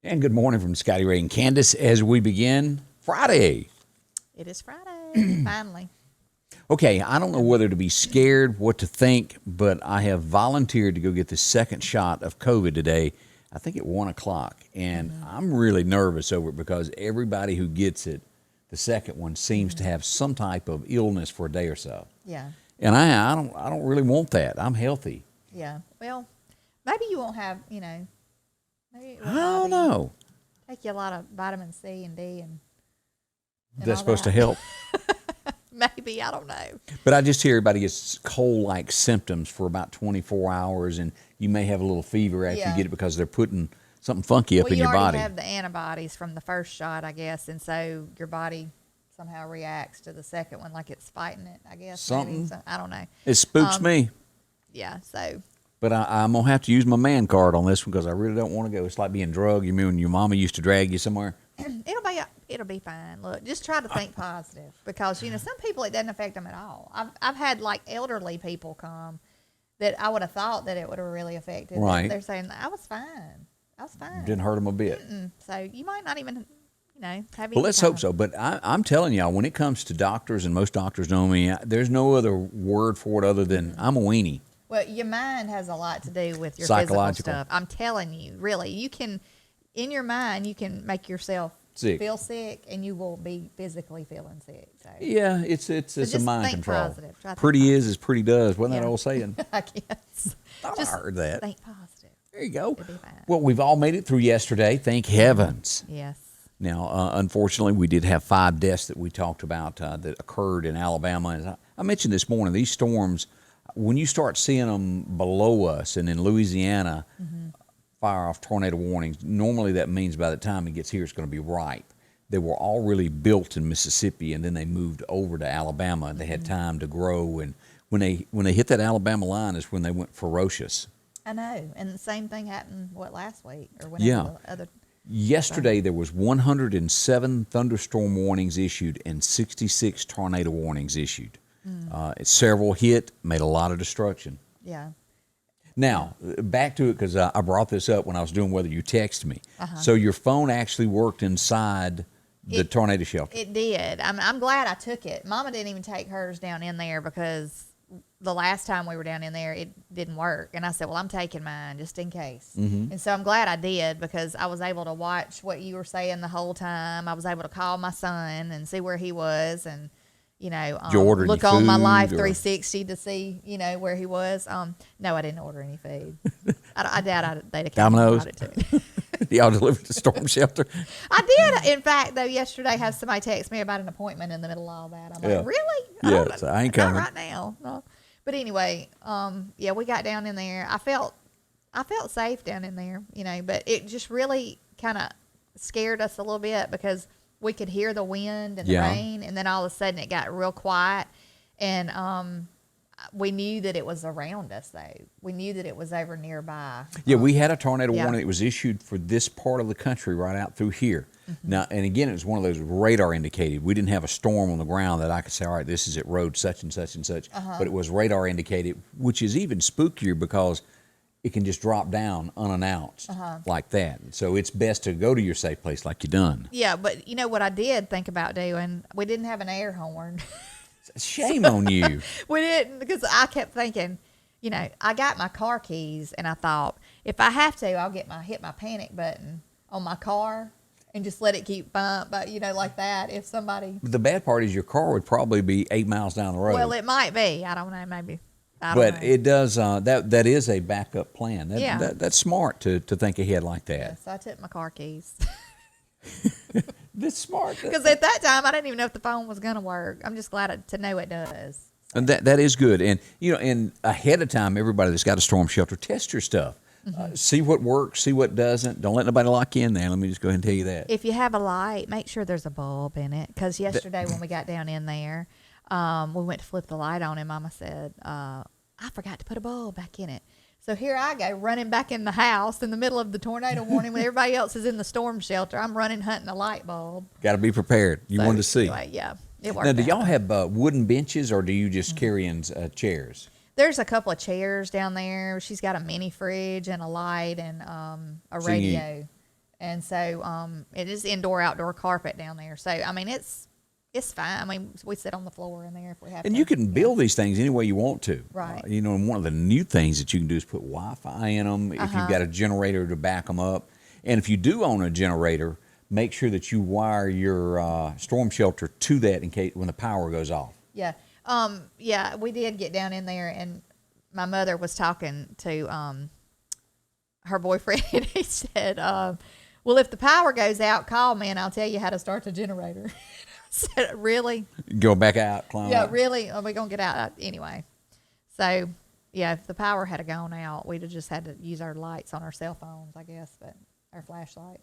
And good morning from Scotty Ray and Candace as we begin Friday. It is Friday, finally. Okay, I don't know whether to be scared, what to think, but I have volunteered to go get the second shot of COVID today, I think at 1 o'clock. And I'm really nervous over it because everybody who gets it, the second one, seems to have some type of illness for a day or so. Yeah. And I don't really want that. I'm healthy. Yeah. Well, maybe you won't have, maybe it I won't don't bother you. know. Take you a lot of vitamin C and D and That's all supposed to that. help. Maybe, I don't know. But I just hear everybody gets cold-like symptoms for about 24 hours, and you may have a little fever after you get it because they're putting something funky up in your Well, you body. already have the antibodies from the first shot, I guess, and so your body somehow reacts to the second one like it's fighting it, I guess. Something. Maybe. So, I don't know. It spooks me. Yeah, so. But I'm going to have to use my man card on this one because I really don't want to go. It's like being drugged. You mean when your mama used to drag you somewhere? It'll be fine. Look, just try to think positive because some people it doesn't affect them at all. I've had like elderly people come that I would have thought that it would have really affected. Right. They're saying I was fine. I was fine. Didn't hurt them a bit. So you might not even have any. Well, let's hope so. But I'm telling y'all, when it comes to doctors, and most doctors know me, there's no other word for it other than I'm a weenie. Well, your mind has a lot to do with your physical Psychological stuff. I'm telling you, really, you can, in your mind, you can make yourself feel sick, and you will be physically feeling sick. So. Yeah, it's a mind think control. Positive. Try to Pretty think is as pretty does. Wasn't that Yeah. old saying? I guess. I heard that. Think positive. There you go. It'll be fine. Well, we've all made it through yesterday. Thank heavens. Yes. Now, unfortunately, we did have 5 deaths that we talked about that occurred in Alabama. As I mentioned this morning, these storms, when you start seeing them below us and in Louisiana, fire off tornado warnings, normally that means by the time it gets here, it's going to be ripe. They were all really built in Mississippi, and then they moved over to Alabama, and they had time to grow. And when they hit that Alabama line is when they went ferocious. I know. And the same thing happened, last week? Or whenever Yeah. the other. Yesterday, there was 107 thunderstorm warnings issued and 66 tornado warnings issued. Several hit, made a lot of destruction. Yeah. Now, back to it, because I brought this up when I was doing whether you text me. So your phone actually worked inside the tornado shelter. It did. I'm glad I took it. Mama didn't even take hers down in there because the last time we were down in there, it didn't work. And I said, well, I'm taking mine just in case. And so I'm glad I did because I was able to watch what you were saying the whole time. I was able to call my son and see where he was and, look on my Life 360 to see, where he was. No, I didn't order any food. I doubt they'd have come and brought it to me. Y'all delivered the storm shelter? I did. In fact, though, yesterday have somebody text me about an appointment in the middle of all that. I'm like, really? Yeah, so I ain't coming. Not right now. No. But anyway, we got down in there. I felt safe down in there, but it just really kind of scared us a little bit because we could hear the wind and the rain, and then all of a sudden it got real quiet, and we knew that it was around us, though. We knew that it was over nearby. Yeah, we had a tornado warning that was issued for this part of the country right out through here. Now, and again, it was one of those radar indicated. We didn't have a storm on the ground that I could say, all right, this is at road such and such and such. But it was radar indicated, which is even spookier because it can just drop down unannounced like that. So it's best to go to your safe place like you done. Yeah, but you know what I did think about doing? We didn't have an air horn. Shame on you. We didn't, because I kept thinking, I got my car keys, and I thought, if I have to, I'll hit my panic button on my car and just let it keep bump, but like that. If somebody, The bad part is your car would probably be 8 miles down the road. well, it might be. I don't know. Maybe. But it does. That is a backup plan. Yeah. That's smart to think ahead like that. Yeah, so I took my car keys. That's smart. Because at that time, I didn't even know if the phone was going to work. I'm just glad to know it does. And that is good. And and ahead of time, everybody that's got a storm shelter, test your stuff. See what works, see what doesn't. Don't let nobody lock you in there. Let me just go ahead and tell you that. If you have a light, make sure there's a bulb in it. Because yesterday when we got down in there, we went to flip the light on, and Mama said, I forgot to put a bulb back in it. So here I go running back in the house in the middle of the tornado warning when everybody else is in the storm shelter. I'm running hunting a light bulb. Got to be prepared. You wanted to see. Anyway, yeah, it worked. Now, do y'all out. have wooden benches, or do you just carry in chairs? There's a couple of chairs down there. She's got a mini fridge and a light and a radio. And so it is indoor outdoor carpet down there. So I mean it's fine. I mean we sit on the floor in there if we have And to. you can build these things any way you want to. Right. You know, and one of the new things that you can do is put Wi-Fi in them if you've got a generator to back them up. And if you do own a generator, make sure that you wire your storm shelter to that in case when the power goes off. Yeah. Yeah, we did get down in there, and my mother was talking to her boyfriend, and he said, well, if the power goes out, call me, and I'll tell you how to start the generator. I said, really? Go back out, climb Yeah, out. really? Are we going to get out? Anyway. So, yeah, if the power had gone out, we'd have just had to use our lights on our cell phones, I guess, but our flashlight.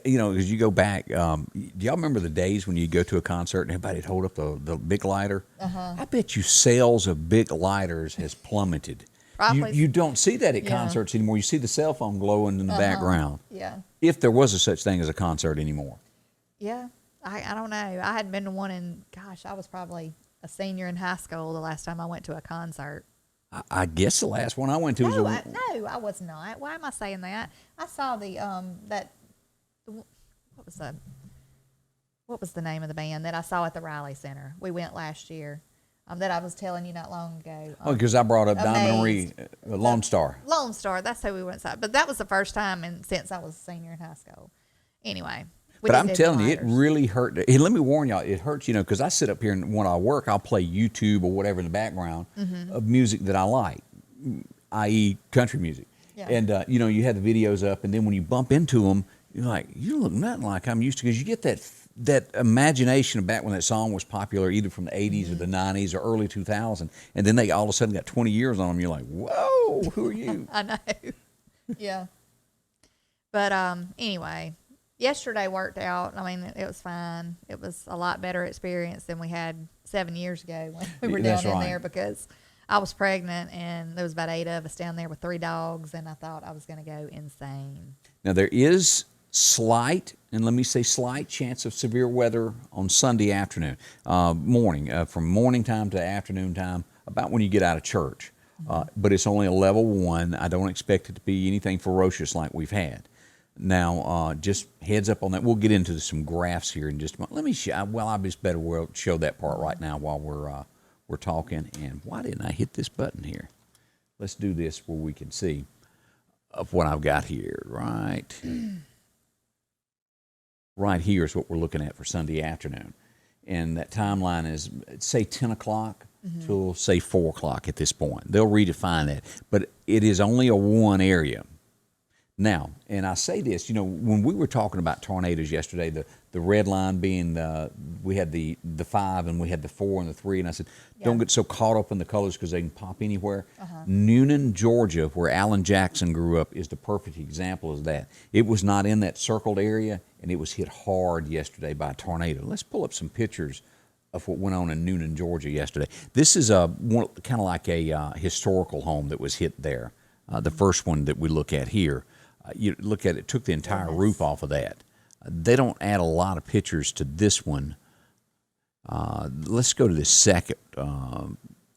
You know, as you go back, do y'all remember the days when you go to a concert and everybody'd hold up the big lighter? I bet you sales of big lighters has plummeted. Probably. You don't see that at Yeah. concerts anymore. You see the cell phone glowing in the background. Yeah. If there was a such thing as a concert anymore. Yeah. I don't know. I hadn't been to one in, gosh, I was probably a senior in high school the last time I went to a concert. I guess the last one I went to was No, I was not. Why am I saying that? I saw what was the name of the band that I saw at the Riley Center? We went last year. That I was telling you not long ago. because I brought up Diamond Amazed. Marie, Lone Star. Lone Star. That's who we went to. But that was the first time since I was a senior in high school. Anyway. But I'm telling you, it lighters. really hurt. Hey, let me warn y'all, it hurts, you know, because I sit up here and when I work, I'll play YouTube or whatever in the background of music that I like, i.e. country music. Yeah. And, you know, you have the videos up, and then when you bump into them, you're like, you look nothing like I'm used to, because you get that imagination of back when that song was popular, either from the 80s or the 90s or early 2000, and then they all of a sudden got 20 years on them. You're like, whoa, who are you? I know. Yeah. But anyway, yesterday worked out. I mean, it was fine. It was a lot better experience than we had 7 years ago when we were That's down in right. there, because I was pregnant and there was about 8 of us down there with 3 dogs, and I thought I was going to go insane. Now, there is slight, and let me say slight, chance of severe weather on Sunday afternoon, morning, from morning time to afternoon time, about when you get out of church. But it's only a level 1. I don't expect it to be anything ferocious like we've had. Now, just heads up on that. We'll get into some graphs here in just a moment. Let me show. Well, I just better show that part right now while we're talking. And why didn't I hit this button here? Let's do this where we can see of what I've got here. Right here is what we're looking at for Sunday afternoon. And that timeline is, say, 10 o'clock till, say, 4 o'clock at this point. They'll redefine that. But it is only a 1 area. Now, and I say this, you know, when we were talking about tornadoes yesterday, the red line being we had the 5 and we had the 4 and the 3, and I said, don't get so caught up in the colors because they can pop anywhere. Noonan, Georgia, where Alan Jackson grew up, is the perfect example of that. It was not in that circled area, and it was hit hard yesterday by a tornado. Let's pull up some pictures of what went on in Noonan, Georgia yesterday. This is kind of like a historical home that was hit there. The first one that we look at here. You look at it, took the entire roof off of that. They don't add a lot of pictures to this one. Let's go to this second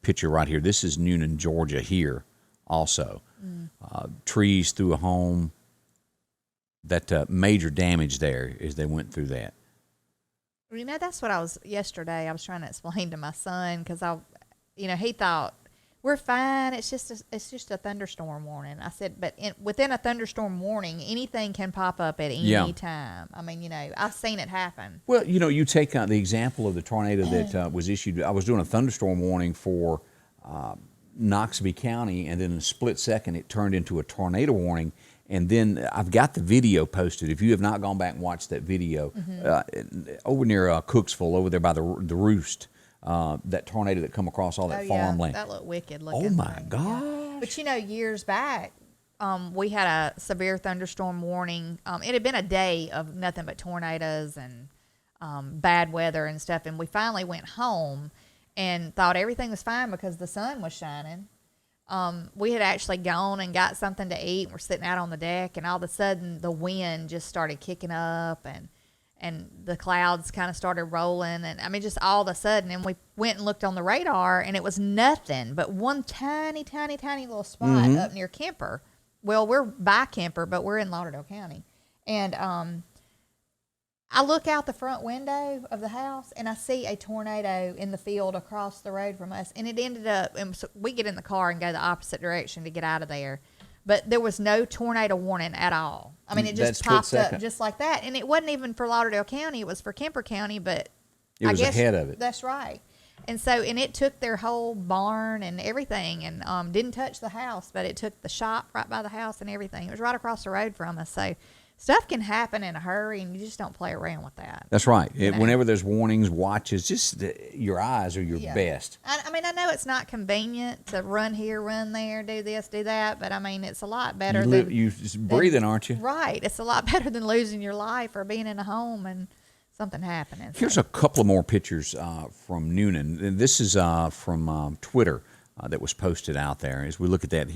picture right here. This is Noonan, Georgia here also. Trees through a home. That major damage there as they went through that. You know, that's what yesterday I was trying to explain to my son, because he thought, we're fine. It's just a thunderstorm warning. I said, but within a thunderstorm warning, anything can pop up at any time. I mean, you know, I've seen it happen. Well, you know, you take the example of the tornado that was issued. I was doing a thunderstorm warning for Knoxville County, and then in a split second, it turned into a tornado warning. And then I've got the video posted. If you have not gone back and watched that video, over near Cooksville, over there by the Roost. That tornado that come across all that farmland. That looked wicked looking. Oh my gosh. Yeah. But you know, years back, we had a severe thunderstorm warning. It had been a day of nothing but tornadoes and bad weather and stuff. And we finally went home and thought everything was fine because the sun was shining. We had actually gone and got something to eat. We're sitting out on the deck, and all of a sudden the wind just started kicking up, and the clouds kind of started rolling, and I mean, just all of a sudden, and we went and looked on the radar, and it was nothing but one tiny, tiny, tiny little spot up near Kemper. Well, we're by Kemper, but we're in Lauderdale County, And I look out the front window of the house and I see a tornado in the field across the road from us. And it ended up, and so we get in the car and go the opposite direction to get out of there. But there was no tornado warning at all. I mean, it just popped up just like that. And it wasn't even for Lauderdale County. It was for Kemper County, but it was ahead of it. That's right. And so, and it took their whole barn and everything and didn't touch the house, but it took the shop right by the house and everything. It was right across the road from us. So stuff can happen in a hurry, and you just don't play around with that. That's right. Whenever there's warnings, watches, just your eyes are your best. I mean, I know it's not convenient to run here, run there, do this, do that, but I mean, it's a lot better than you're just breathing, aren't you? Right. It's a lot better than losing your life or being in a home and something happening. Here's a couple of more pictures from Noonan. And this is from Twitter that was posted out there. As we look at that,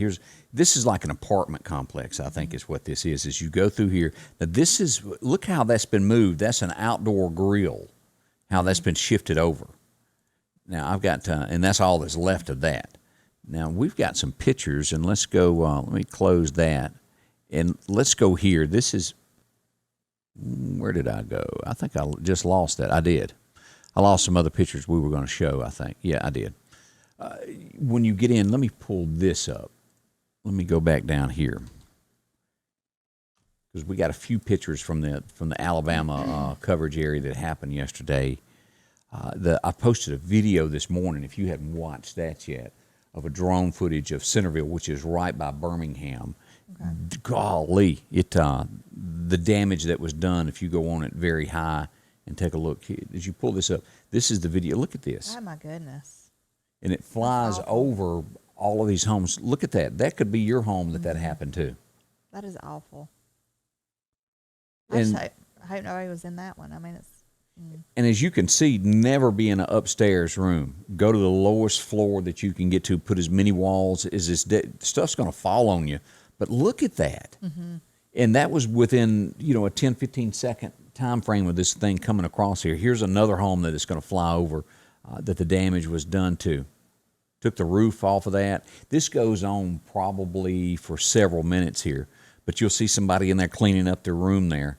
this is like an apartment complex, I think is what this is. As you go through here, now look how that's been moved. That's an outdoor grill, how that's been shifted over. Now I've got, and that's all that's left of that. Now we've got some pictures, and let's go, let me close that. And let's go here. This is, where did I go? I think I just lost that. I did. I lost some other pictures we were going to show, I think. Yeah, I did. When you get in, let me pull this up. Let me go back down here because we got a few pictures from the Alabama coverage area that happened yesterday. I posted a video this morning, if you haven't watched that yet, of a drone footage of Centerville, which is right by Birmingham. Okay. Golly, the damage that was done if you go on it very high and take a look. As you pull this up, this is the video. Look at this. Oh, my goodness. And it flies over all of these homes. Look at that. That could be your home that happened to. That is awful. I hope nobody was in that one. I mean, it's... And as you can see, never be in an upstairs room. Go to the lowest floor that you can get to. Put as many walls as this. Stuff's going to fall on you. But look at that. Mm-hmm. And that was within, a 10, 15 second time frame of this thing coming across here. Here's another home that it's going to fly over that the damage was done to. Took the roof off of that. This goes on probably for several minutes here. But you'll see somebody in there cleaning up their room there.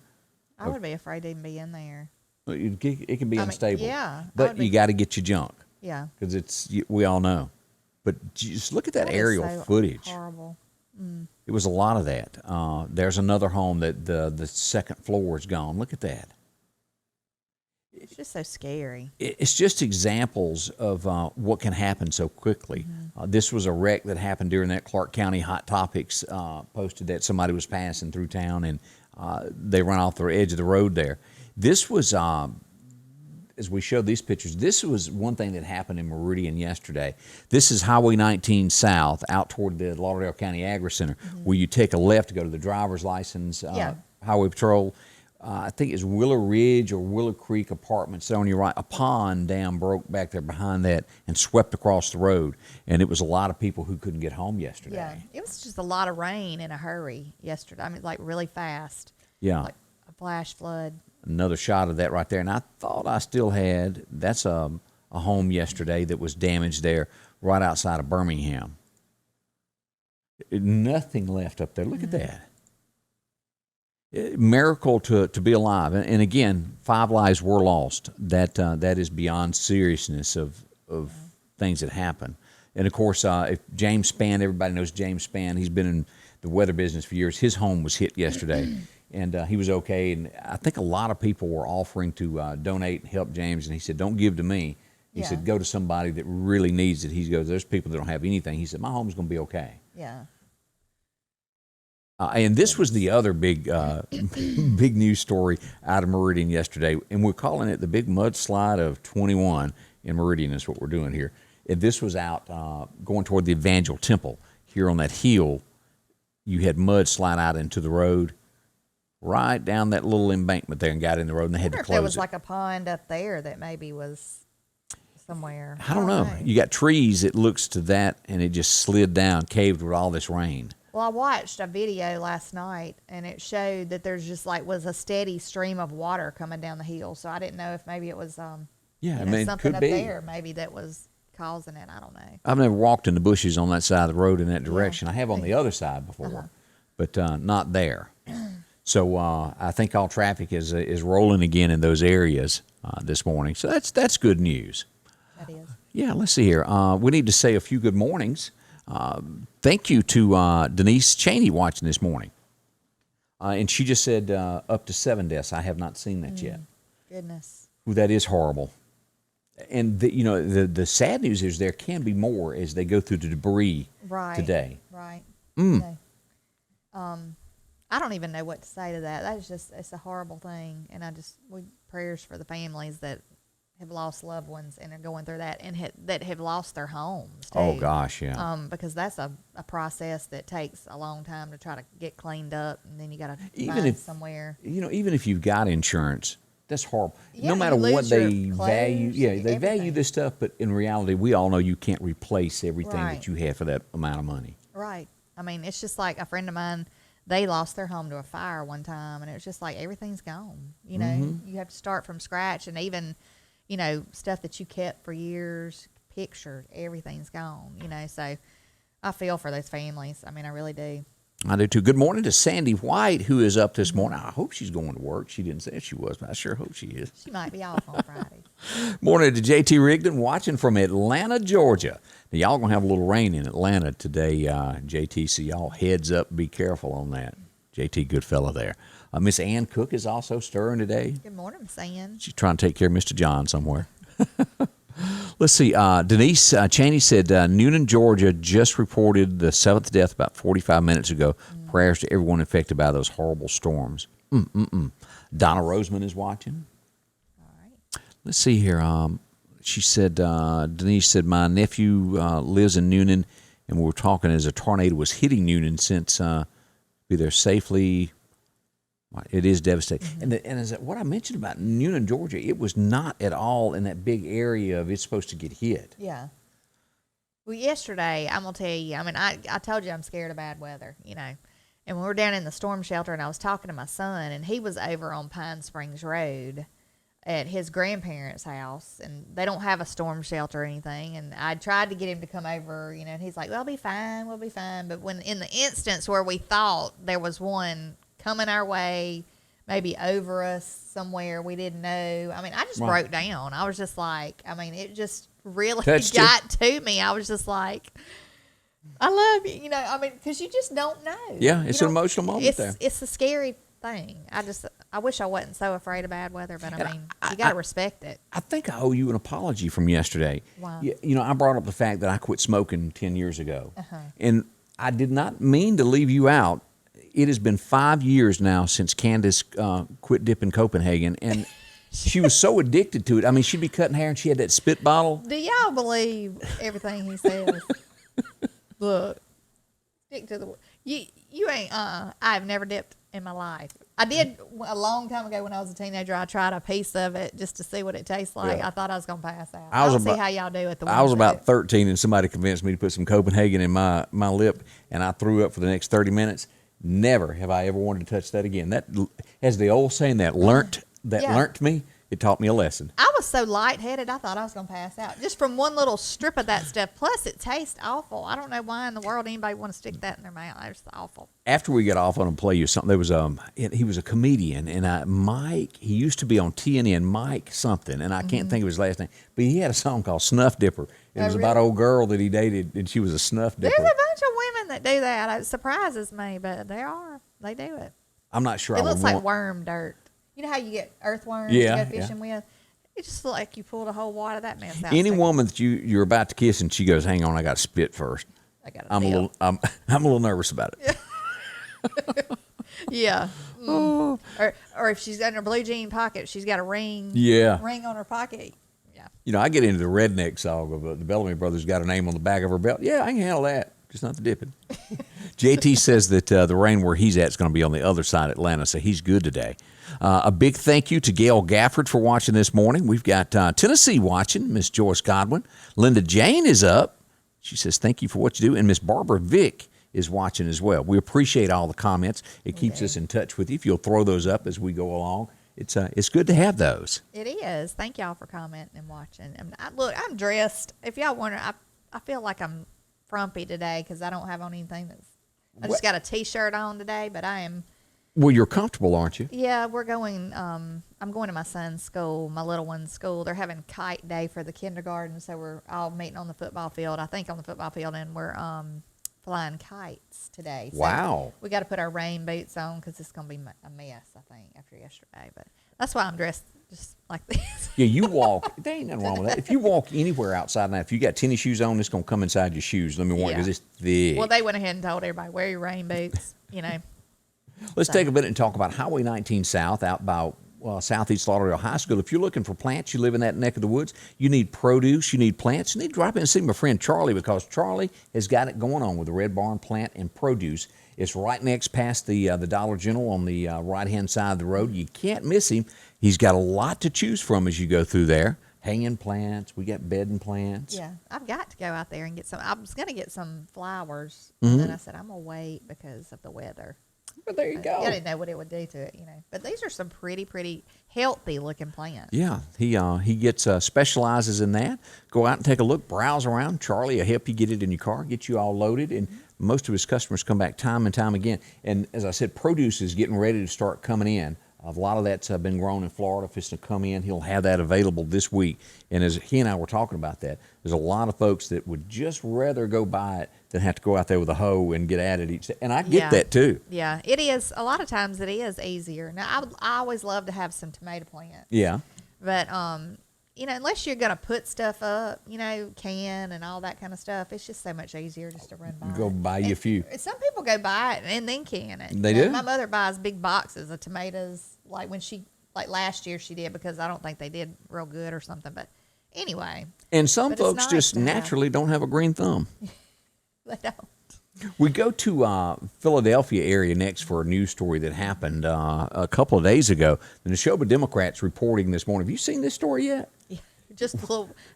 I would be afraid to even be in there. It can be unstable. Yeah. But you got to get your junk. Yeah. Because we all know. But just look at that aerial footage. Horrible. Mm. It was a lot of that. There's another home that the second floor is gone. Look at that. It's just so scary. It's just examples of what can happen so quickly. Mm-hmm. This was a wreck that happened during that Clark County Hot Topics posted that somebody was passing through town and they run off the edge of the road there. This was, as we showed these pictures, this was one thing that happened in Meridian yesterday. This is Highway 19 South out toward the Lauderdale County Agri Center, where you take a left to go to the driver's license, Highway Patrol. I think it's Willow Ridge or Willow Creek Apartments on your right. A pond dam broke back there behind that and swept across the road. And it was a lot of people who couldn't get home yesterday. Yeah, it was just a lot of rain in a hurry yesterday. I mean, like really fast. Yeah. Like a flash flood. Another shot of that right there. And I thought I still had, that's a home yesterday that was damaged there right outside of Birmingham. Nothing left up there. Look at that. Miracle to be alive. And again, 5 lives were lost. That is beyond seriousness of things that happen. And of course, if James Spann, everybody knows James Spann. He's been in the weather business for years. His home was hit yesterday, and he was okay. And I think a lot of people were offering to donate and help James. And he said, "Don't give to me." He said, "Go to somebody that really needs it." He goes, "There's people that don't have anything." He said, "My home's going to be okay." Yeah. And this was the other big news story out of Meridian yesterday, and we're calling it the big mudslide of 21 in Meridian is what we're doing here. And this was out going toward the Evangel Temple. Here on that hill, you had mud slide out into the road, right down that little embankment there and got in the road, and they had to close it. There was like a pond up there that maybe was somewhere. I don't know. You got trees, it looks to that, and it just slid down, caved with all this rain. Well, I watched a video last night, and it showed that there's just was a steady stream of water coming down the hill. So I didn't know if maybe it was something could up be there maybe that was causing it. I don't know. I've never walked in the bushes on that side of the road in that direction. I have on the other side before, but not there. So I think all traffic is rolling again in those areas this morning. So that's good news. That is. Yeah, let's see here. We need to say a few good mornings. Thank you to Denise Cheney watching this morning. And she just said up to 7 deaths. I have not seen that yet. Goodness. Ooh, that is horrible. And the sad news is there can be more as they go through the debris today. Right. Okay. I don't even know what to say to that. It's a horrible thing, and we prayers for the families that have lost loved ones and are going through that, and that have lost their homes too. Oh gosh, yeah. Because that's a process that takes a long time to try to get cleaned up, and then you got to Even find if somewhere. Even if you've got insurance, that's horrible. Yeah, no matter you lose what they your clothes, value, they everything. value this stuff, but in reality, we all know you can't replace everything Right. that you have for that amount of money. Right. I mean, it's just like a friend of mine. They lost their home to a fire one time, and it was just like everything's gone. You know, you have to start from scratch, and even, stuff that you kept for years, pictures, everything's gone. So I feel for those families. I mean, I really do. I do too. Good morning to Sandy White, who is up this morning. I hope she's going to work. She didn't say she was, but I sure hope she is. She might be off on Friday. Morning to JT Rigdon, watching from Atlanta, Georgia. Now, y'all going to have a little rain in Atlanta today, JT, so y'all heads up, be careful on that. JT, good fella there. Miss Ann Cook is also stirring today. Good morning, Miss Ann. She's trying to take care of Mr. John somewhere. Let's see. Denise Cheney said Noonan, Georgia just reported the 7th death about 45 minutes ago. Prayers to everyone affected by those horrible storms. Donna Roseman is watching. All right. Let's see here. She said, Denise said, my nephew lives in Noonan, and we were talking as a tornado was hitting Noonan since be there safely. It is devastating. And as what I mentioned about Noonan, Georgia, it was not at all in that big area of it's supposed to get hit. Yeah. Well, yesterday, I'm going to tell you, I mean, I told you I'm scared of bad weather, And when we were down in the storm shelter, and I was talking to my son, and he was over on Pine Springs Road at his grandparents' house, and they don't have a storm shelter or anything. And I tried to get him to come over, and he's like, we'll be fine. But when in the instance where we thought there was one coming our way, maybe over us somewhere we didn't know. I mean, I just broke down. I was just like, it just really got to me. I was just like, I love you, because you just don't know. Yeah, it's an emotional moment there. It's a scary thing. I wish I wasn't so afraid of bad weather, but you got to respect it. I think I owe you an apology from yesterday. Wow. I brought up the fact that I quit smoking 10 years ago. And I did not mean to leave you out. It has been 5 years now since Candace quit dipping Copenhagen, and she was so addicted to it. I mean, she'd be cutting hair, and she had that spit bottle. Do y'all believe everything he says? Look, stick to the you ain't. I've never dipped in my life. I did a long time ago when I was a teenager. I tried a piece of it just to see what it tastes like. Yeah. I thought I was gonna pass out. I don't see how y'all do it. I was about 13, and somebody convinced me to put some Copenhagen in my lip, and I threw up for the next 30 minutes. Never have I ever wanted to touch that again. That, as the old saying, learnt me. It taught me a lesson. I was so lightheaded, I thought I was going to pass out just from one little strip of that stuff. Plus, it tastes awful. I don't know why in the world anybody want to stick that in their mouth. It's awful. After we got off, I'm going to play you something. There was he was a comedian, and Mike. He used to be on TNN, Mike something, and I can't think of his last name. But he had a song called Snuff Dipper. It was about an old girl that he dated, and she was a snuff dipper. There's a bunch of women that do that. It surprises me, but they do it. I'm not sure. It looks like worm dirt. You know how you get earthworms you go fishing with? It just looks like you pulled a whole wad of that mess out. Any woman that you're about to kiss and she goes, "Hang on, I got to spit first." I'm a little nervous about it. Yeah. Or if she's got in her blue jean pocket, she's got a ring. Yeah. Ring on her pocket. Yeah. I get into the redneck song of the Bellamy Brothers got a name on the back of her belt. Yeah, I can handle that. Just not the dipping. JT says that the rain where he's at is going to be on the other side of Atlanta, so he's good today. A big thank you to Gail Gafford for watching this morning. We've got Tennessee watching, Miss Joyce Godwin. Linda Jane is up. She says, thank you for what you do. And Miss Barbara Vick is watching as well. We appreciate all the comments. It keeps us in touch with you. If you'll throw those up as we go along, it's good to have those. It is. Thank y'all for commenting and watching. Look, I'm dressed. If y'all wonder, I feel like I'm frumpy today because I don't have on anything I just got a T-shirt on today, but I am Well, you're comfortable, aren't you? Yeah, we're going. I'm going to my son's school, my little one's school. They're having kite day for the kindergarten, so we're all meeting on the football field. I think on the football field, and we're flying kites today. So Wow. we got to put our rain boots on because it's going to be a mess, I think, after yesterday. But that's why I'm dressed just like this. Yeah, you walk. There ain't nothing wrong with that. If you walk anywhere outside now, if you got tennis shoes on, it's gonna come inside your shoes. Let me warn you, because it's thick. Well, they went ahead and told everybody wear your rain boots. Let's take a minute and talk about Highway 19 South out by Southeast Lauderdale High School. If you're looking for plants, you live in that neck of the woods, you need produce, you need plants, you need to drop in and see my friend Charlie, because Charlie has got it going on with the Red Barn Plant and Produce. It's right next past the Dollar General on the right-hand side of the road. You can't miss him. He's got a lot to choose from as you go through there. Hanging plants, we got bedding plants. Yeah, I've got to go out there and get some. I was going to get some flowers, and then I said I'm going to wait because of the weather. But there you go. I didn't know what it would do to it, But these are some pretty healthy looking plants. Yeah, he gets specializes in that. Go out and take a look, browse around. Charlie will help you get it in your car, get you all loaded, and most of his customers come back time and time again. And as I said, produce is getting ready to start coming in. A lot of that's been grown in Florida. If it's to come in, he'll have that available this week. And as he and I were talking about that, there's a lot of folks that would just rather go buy it than have to go out there with a hoe and get at it each day. And I get that too. Yeah, it is. A lot of times it is easier. Now, I always love to have some tomato plants. Yeah. But, unless you're going to put stuff up, can and all that kind of stuff, it's just so much easier just to run by. Go buy you a few. Some people go buy it and then can it. They do? My mother buys big boxes of tomatoes, like last year she did, because I don't think they did real good or something. But anyway. And some but it's folks nice just to naturally don't have a green thumb. They don't. We go to Philadelphia area next for a news story that happened a couple of days ago. The Neshoba Democrats reporting this morning. Have you seen this story yet? Yeah,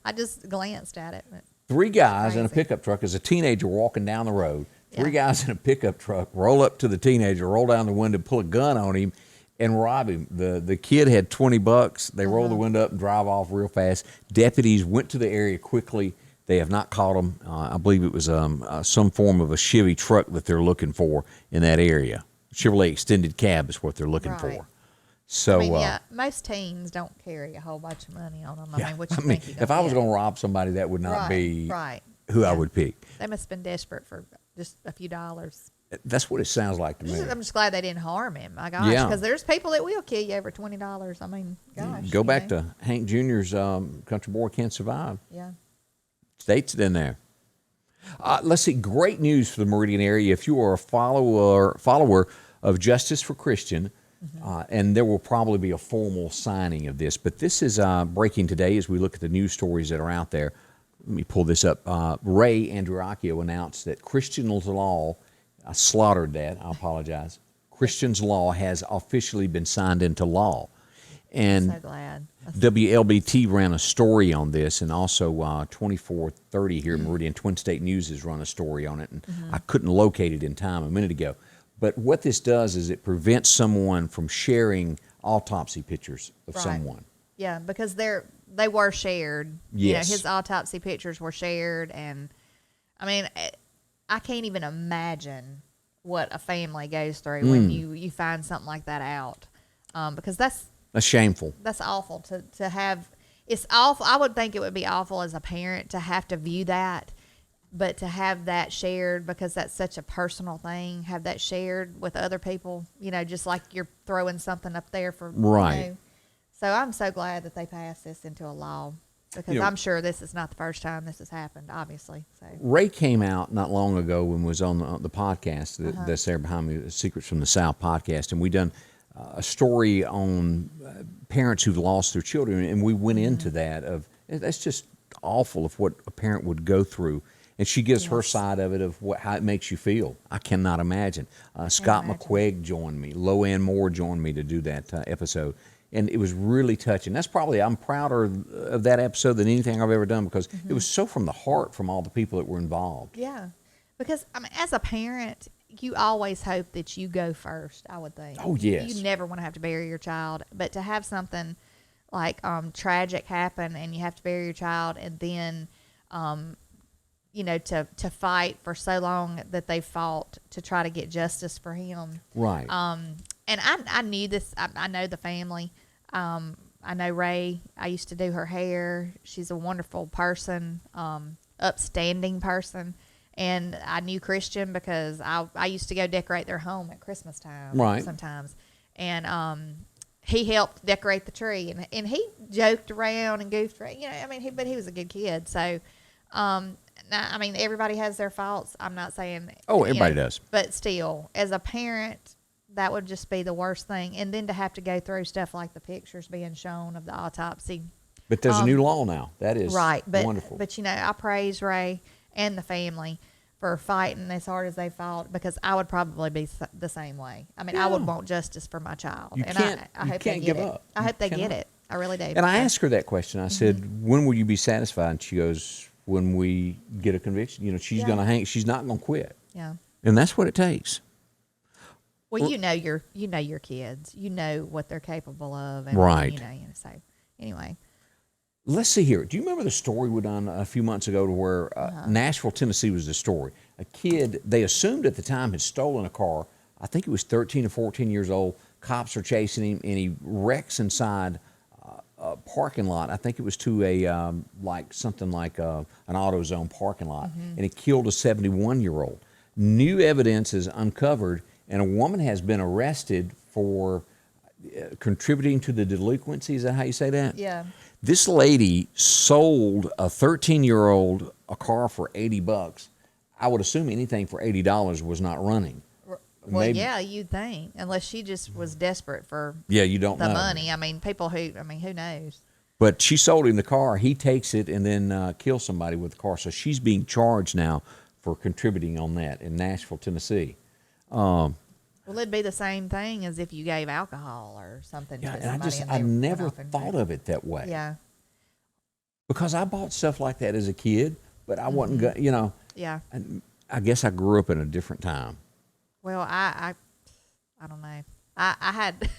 I just glanced at it. But 3 guys in a crazy. pickup truck as a teenager walking down the road. 3 guys in a pickup truck roll up to the teenager, roll down the window, pull a gun on him, and rob him. The kid had $20. They roll the window up and drive off real fast. Deputies went to the area quickly. They have not caught him. I believe it was some form of a Chevy truck that they're looking for in that area. Chevrolet extended cab is what they're looking Right. for. So, most teens don't carry a whole bunch of money on them. if I was going to rob somebody, that would not be who I would pick. They must have been desperate for just a few dollars. That's what it sounds like to me. I'm just glad they didn't harm him. My gosh, Yeah. because there's people that will kill you over $20. I mean, gosh. Go back to Hank Jr.'s Country Boy Can't Survive. Yeah. States it in there. Let's see. Great news for the Meridian area. If you are a follower of Justice for Christian, and there will probably be a formal signing of this, but this is breaking today as we look at the news stories that are out there. Let me pull this up. Ray Andreacchio announced that Christian's Law, I slaughtered that, I apologize. Christian's Law has officially been signed into law. And So glad. WLBT ran a story on this, and also 2430 here at Meridian Twin State News has run a story on it, and I couldn't locate it in time a minute ago. But what this does is it prevents someone from sharing autopsy pictures of someone. Yeah, because they were shared. Yes. His autopsy pictures were shared, and I mean, I can't even imagine what a family goes through when you find something like that out, because that's shameful. That's awful to have. It's awful. I would think it would be awful as a parent to have to view that, but to have that shared, because that's such a personal thing, have that shared with other people, just like you're throwing something up there for, Right. So I'm so glad that they passed this into a law, because I'm sure this is not the first time this has happened, obviously. So Ray came out not long ago and was on the podcast that's there behind me, the Secrets from the South podcast, and we done a story on parents who've lost their children, and we went into that that's just awful of what a parent would go through. And she gives her side of it of how it makes you feel. I cannot imagine. Scott McQuaig joined me. Loanne Moore joined me to do that episode. And it was really touching. I'm prouder of that episode than anything I've ever done, because it was so from the heart from all the people that were involved. yeah, because as a parent, you always hope that you go first, I would think. Oh, yes. You never want to have to bury your child, but to have something like tragic happen and you have to bury your child, and then to fight for so long that they fought to try to get justice for him. Right. and I knew this. I know the family. I know Ray. I used to do her hair. She's a wonderful person, upstanding person. And I knew Christian because I used to go decorate their home at Christmas time sometimes. And he helped decorate the tree. And he joked around and goofed around. You know, I mean, but he was a good kid. So, I mean, everybody has their faults. I'm not saying. Oh, everybody does. But still, as a parent, that would just be the worst thing. And then to have to go through stuff like the pictures being shown of the autopsy. But there's a new law now. That is wonderful. But, you know, I praise Ray and the family for fighting as hard as they fought, because I would probably be the same way. I mean, I would want justice for my child. You and can't, I you hope can't they give get up. it. I hope they get it. I really do. And I asked her that question. I said, when will you be satisfied? And she goes, when we get a conviction. You know, she's going to hang. She's not going to quit. Yeah. And that's what it takes. Well, you know your kids. You know what they're capable of. And, right. You know, so anyway. Let's see here. Do you remember the story we done a few months ago to where Nashville, Tennessee was the story? A kid, they assumed at the time, had stolen a car. I think he was 13 or 14 years old. Cops are chasing him, and he wrecks inside a parking lot. I think it was to a something like an AutoZone parking lot, and it killed a 71-year-old. New evidence is uncovered, and a woman has been arrested for contributing to the delinquency. Is that how you say that? Yeah. This lady sold a 13-year-old a car for $80. I would assume anything for $80 was not running. Well, maybe. Yeah, you'd think, unless she just was desperate for you don't the know. money. I mean, who knows? But she sold him the car. He takes it and then kills somebody with the car. So she's being charged now for contributing on that in Nashville, Tennessee. Well, it'd be the same thing as if you gave alcohol or something to somebody. I never thought of it that way. Yeah. Because I bought stuff like that as a kid, but I wasn't, you know. Yeah. I guess I grew up in a different time. Well, I don't know. I had,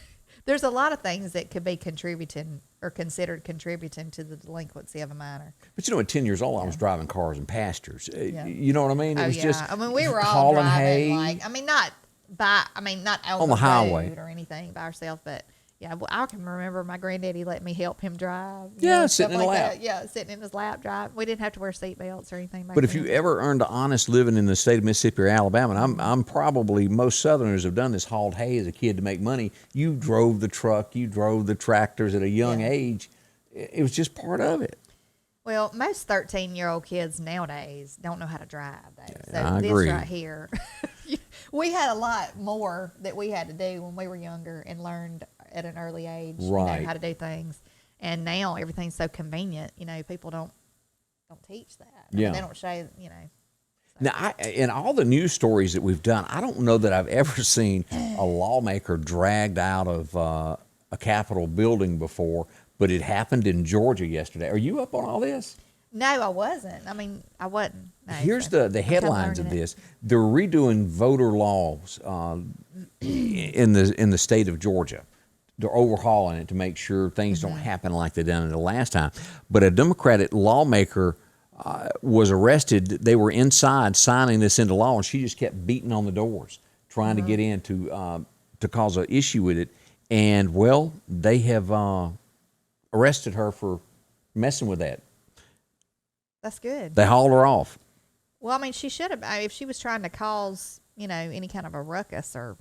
there's a lot of things that could be contributing or considered contributing to the delinquency of a minor. But you know, at 10 years old, I was driving cars in pastures. You know what I mean? It was just I mean, we were all hauling driving, hay. not on the the highway road or anything by ourselves, but yeah, well, I can remember my granddaddy let me help him drive. Sitting in the lap. That. Yeah, sitting in his lap drive. We didn't have to wear seatbelts or anything. But if you ever earned an honest living in the state of Mississippi or Alabama, and I'm probably, most Southerners have done this, hauled hay as a kid to make money. You drove the truck, you drove the tractors at a young age. It was just part of it. Well, most 13-year-old kids nowadays don't know how to drive, though. So I this agree. right here, we had a lot more that we had to do when we were younger and learned at an early age, right. You know, how to do things. And now everything's so convenient. You know, people don't teach that. I mean, they don't show. You know. So. Now, in all the news stories that we've done, I don't know that I've ever seen a lawmaker dragged out of a Capitol building before. But it happened in Georgia yesterday. Are you up on all this? No, I wasn't. I mean, I wasn't. No, Here's the headlines of this. They're redoing voter laws in the state of Georgia. They're overhauling it to make sure things don't happen like they done it the last time. But a Democratic lawmaker was arrested. They were inside signing this into law, and she just kept beating on the doors, trying to get in to cause an issue with it. And, well, they have arrested her for messing with that. That's good. They hauled her off. Well, I mean, she should have. If she was trying to cause, you know, any kind of a ruckus or.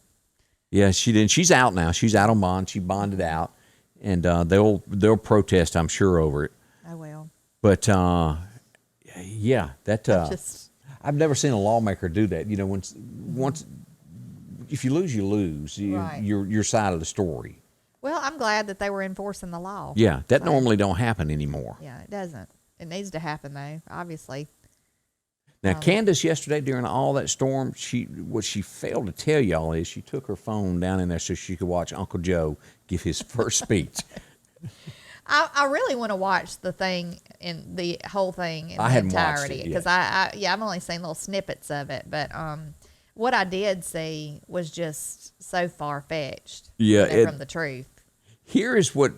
Yeah, she didn't. She's out now. She's out on bond. She bonded out, and they'll protest, I'm sure, over it. Oh well. But yeah, that I've never seen a lawmaker do that. You know, once if you lose, you lose. Right. Your side of the story. Well, I'm glad that they were enforcing the law. Yeah, that normally don't happen anymore. Yeah, it doesn't. It needs to happen though, obviously. Now, Candace yesterday during all that storm, what she failed to tell y'all is she took her phone down in there so she could watch Uncle Joe give his first speech. I really want to watch the thing in the whole thing in the entirety because I've only seen little snippets of it, but what I did see was just so far fetched. From the truth. Here is what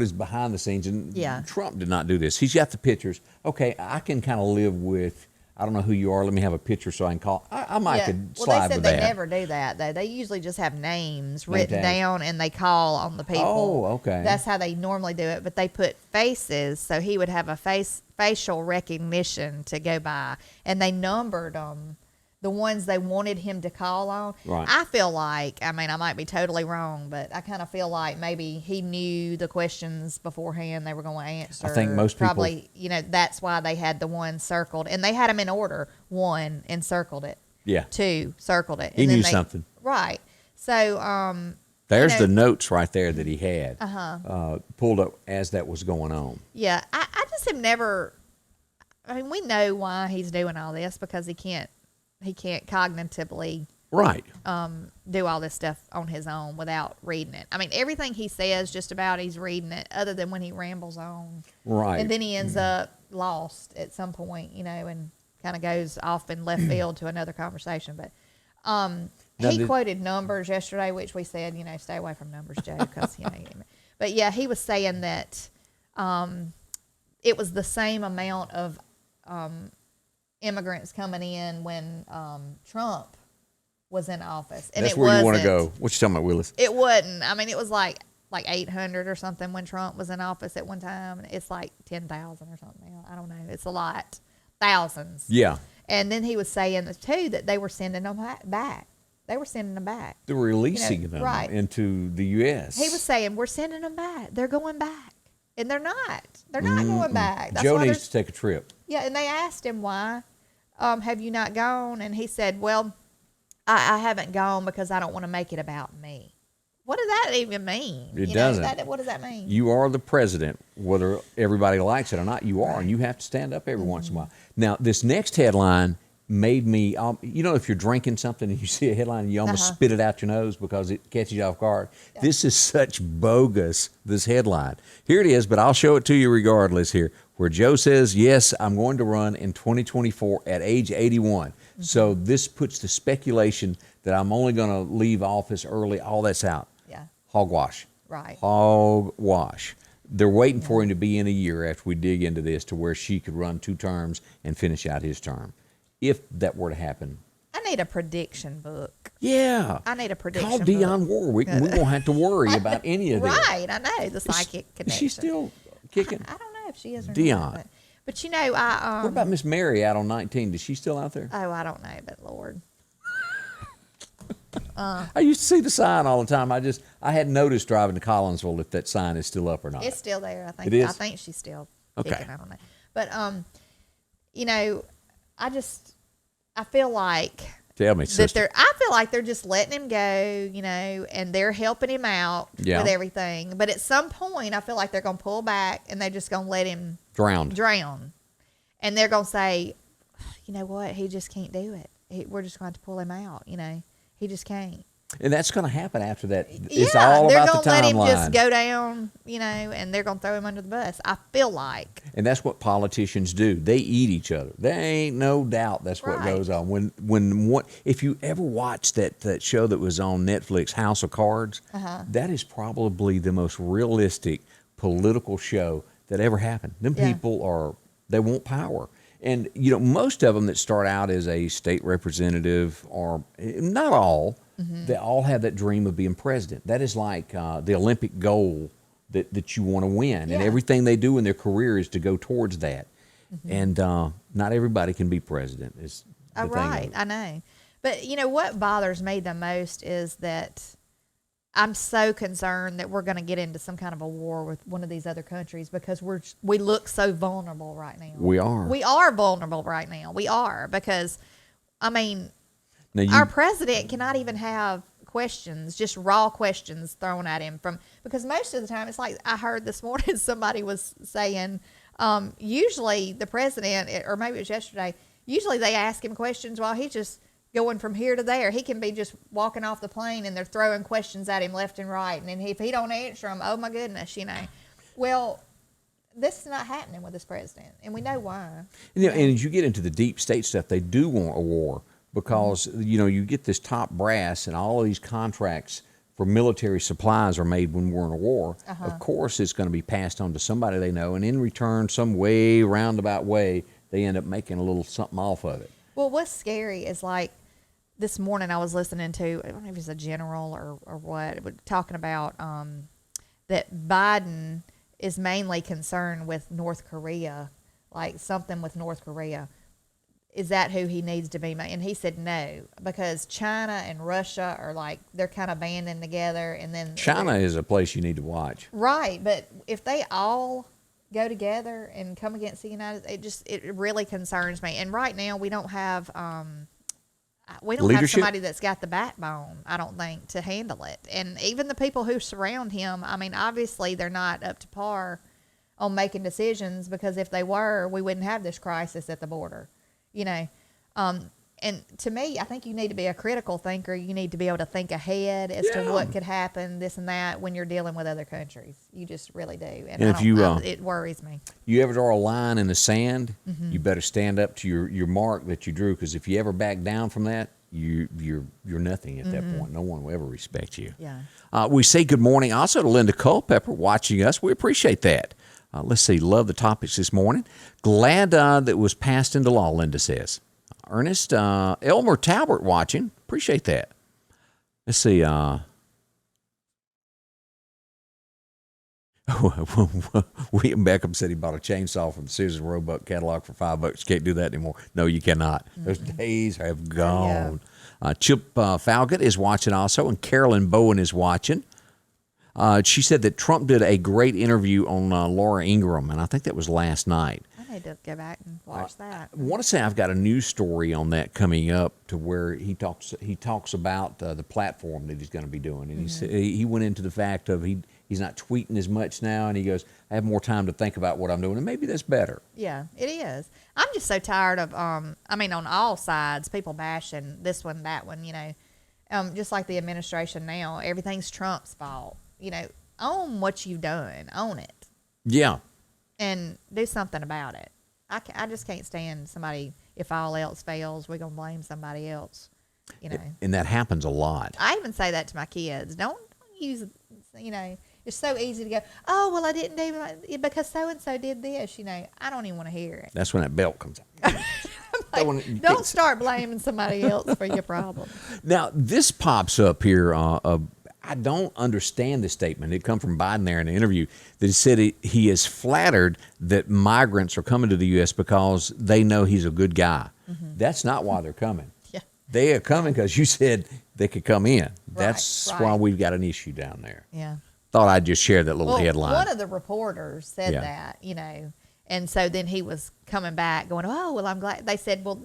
is behind the scenes, and Trump did not do this. He's got the pictures. Okay, I can kind of live with I don't know who you are. Let me have a picture so I can call. I might could Well, slide they with said that. they never do that, though. They usually just have names Name written tags. down, and they call on the people. Oh, okay. That's how they normally do it. But they put faces, so he would have a facial recognition to go by. And they numbered them, the ones they wanted him to call on. Right. I feel like, I mean, I might be totally wrong, but I kind of feel like maybe he knew the questions beforehand they were going to answer. I think most people- probably, that's why they had the one circled. And they had them in order. 1, and circled it. Yeah. 2, circled it. He And then knew something. Right. So, There's the notes right there that he had pulled up as that was going on. yeah, I just have never, I mean, we know why he's doing all this, because he can't cognitively Right. do all this stuff on his own without reading it. I mean, everything he says just about he's reading it, other than when he rambles on. Right. And then he ends up lost at some point, and kind of goes off in left field to another conversation. But he quoted numbers yesterday, which we said, stay away from numbers, Joe, because, But, yeah, he was saying that it was the same amount of immigrants coming in when Trump was in office. And That's it where you want to wasn't. go. What you talking about, Willis? It wasn't. I mean, it was like 800 or something when Trump was in office at one time. It's like 10,000 or something now. I don't know. It's a lot. Thousands. Yeah. And then he was saying, too, that they were sending them back. They were sending them back. They're releasing them right. into the U.S. He was saying, we're sending them back. They're going back. And they're not. They're not going back. That's Joe why needs to take a trip. Yeah, and they asked him why. Have you not gone? And he said, well, I haven't gone because I don't want to make it about me. What does that even mean? It doesn't. What does that mean? You are the president, whether everybody likes it or not. You are, and you have to stand up every once in a while. Now, this next headline made me, if you're drinking something and you see a headline and you almost spit it out your nose because it catches you off guard. Yeah. This is such bogus, this headline. Here it is, but I'll show it to you regardless here, where Joe says, yes, I'm going to run in 2024 at age 81. Mm-hmm. So this puts the speculation that I'm only going to leave office early. All that's out. Yeah. Hogwash. Right. Hogwash. They're waiting for him to be in a year after we dig into this to where she could run 2 terms and finish out his term. If that were to happen. I need a prediction book. Yeah. I need a prediction book. Call Dionne Warwick and we won't have to worry about any of this. Right. I know. The psychic connection. Is she still kicking? I don't know if she is or Dionne. not. But I... what about Miss Mary out on 19? Is she still out there? Oh, I don't know, but Lord. I used to see the sign all the time. I hadn't noticed driving to Collinsville if that sign is still up or not. It's still there, I think. It is? I think she's still okay. kicking. I don't know. But, I feel like... Tell me, sister. I feel like they're just letting him go, and they're helping him out with everything. But at some point, I feel like they're going to pull back, and they're just going to let him drown. And they're going to say, you know what, he just can't do it. We're just going to pull him out, He just can't. And that's going to happen after that. Yeah, it's all they're about the going to timeline. let him just go down, and they're going to throw him under the bus. I feel like. And that's what politicians do. They eat each other. There ain't no doubt that's what goes on. If you ever watched that show that was on Netflix, House of Cards, that is probably the most realistic political show that ever happened. Them people they want power. And, most of them that start out as a state representative, or not all, they all have that dream of being president. That is like the Olympic goal that you want to win. Yeah. And everything they do in their career is to go towards that. And not everybody can be president. Is the right, thing. I know. But, what bothers me the most is that I'm so concerned that we're going to get into some kind of a war with one of these other countries because we look so vulnerable right now. We are. We are vulnerable right now. We are because, our president cannot even have questions, just raw questions thrown at him because most of the time it's like I heard this morning somebody was saying usually the president, or maybe it was yesterday, usually they ask him questions while he's just going from here to there. He can be just walking off the plane and they're throwing questions at him left and right. And then if he don't answer them, oh my goodness, Well, this is not happening with this president, and we know why. And as you get into the deep state stuff, they do want a war because, you get this top brass and all of these contracts for military supplies are made when we're in a war. Of course, it's going to be passed on to somebody they know, and in return, some way roundabout way, they end up making a little something off of it. Well, what's scary is like this morning I was listening to, I don't know if it's a general or what, but talking about that Biden is mainly concerned with North Korea, like something with North Korea. Is that who he needs to be? And he said no, because China and Russia are like, they're kind of banding together. And then China is a place you need to watch. Right. But if they all go together and come against the United States, it really concerns me. And right now we don't have have somebody that's got the backbone, I don't think, to handle it. And even the people who surround him, I mean, obviously they're not up to par on making decisions, because if they were, we wouldn't have this crisis at the border. You know, and to me, I think you need to be a critical thinker. You need to be able to think ahead as to what could happen, this and that, when you're dealing with other countries. You just really do. And if it worries me. You ever draw a line in the sand, you better stand up to your mark that you drew, because if you ever back down from that, you're nothing at that point. No one will ever respect you. Yeah. We say good morning also to Linda Culpepper watching us. We appreciate that. Let's see, love the topics this morning. Glad that it was passed into law, Linda says. Ernest, Elmer Talbert watching. Appreciate that. Let's see. William Beckham said he bought a chainsaw from the Sears and Roebuck catalog for $5. Can't do that anymore. No, you cannot. Those days have gone. Chip Falcott is watching also, and Carolyn Bowen is watching. She said that Trump did a great interview on Laura Ingraham, and I think that was last night. I need to go back and watch that. I want to say I've got a news story on that coming up, to where he talks about the platform that he's going to be doing, and he said, he went into the fact of he's not tweeting as much now, and he goes, I have more time to think about what I'm doing, and maybe that's better. Yeah, it is. I'm just so tired of on all sides, people bashing this one, that one, you know, just like the administration now, everything's Trump's fault. You know, own what you've done, own it. Yeah. And do something about it. I just can't stand somebody, if all else fails, we're going to blame somebody else, you know. And that happens a lot. I even say that to my kids. Don't use, you know, it's so easy to go, oh, well, I didn't do it because so-and-so did this, you know. I don't even want to hear it. That's when that belt comes out. Like, don't start blaming somebody else for your problem. Now, this pops up here. I don't understand this statement. It come from Biden there in the interview, that he said he is flattered that migrants are coming to the U.S. because they know he's a good guy. That's not why they're coming. Yeah. They are coming because you said they could come in. That's why we've got an issue down there. Yeah. Thought I'd just share that little headline. One of the reporters said that, you know, and so then he was coming back going, oh, well, I'm glad. They said, well,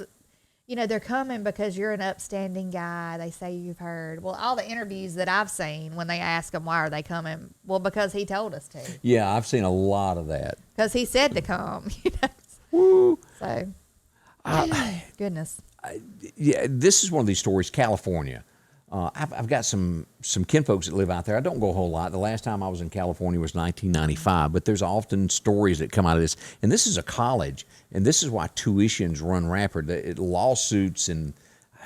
you know, they're coming because you're an upstanding guy. They say you've heard. Well, all the interviews that I've seen, when they ask them, why are they coming? Well, because he told us to. Yeah, I've seen a lot of that. Because he said to come. You know? Woo. So, goodness. Yeah, this is one of these stories, California. I've got some kinfolks that live out there. I don't go a whole lot. The last time I was in California was 1995, but there's often stories that come out of this. And this is a college, and this is why tuitions run rapid. Lawsuits and,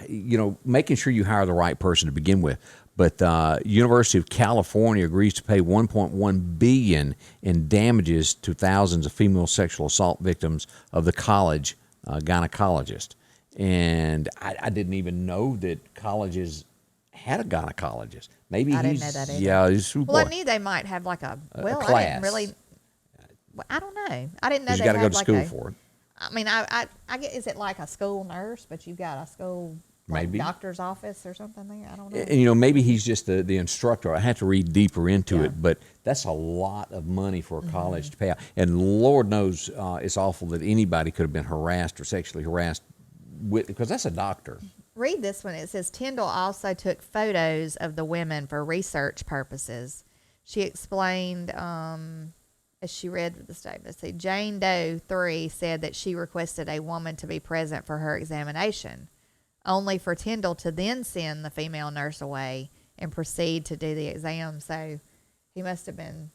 you know, making sure you hire the right person to begin with. But University of California agrees to pay $1.1 billion in damages to thousands of female sexual assault victims of the college gynecologist. And I didn't even know that colleges had a gynecologist. Maybe I didn't know that either. Yeah, well, I knew they might have like a class. I didn't really. I don't know. I didn't know they had. You got to go to like school for it. I mean, I get. Is it like a school nurse, but you've got a school maybe doctor's office or something there? I don't know. And you know, maybe he's just the instructor. I have to read deeper into it, but that's a lot of money for a college to pay out. And Lord knows it's awful that anybody could have been harassed or sexually harassed because that's a doctor. Read this one. It says Tyndall also took photos of the women for research purposes. She explained, as she read the statement, see, Jane Doe 3 said that she requested a woman to be present for her examination, only for Tyndall to then send the female nurse away and proceed to do the exam. So he must have been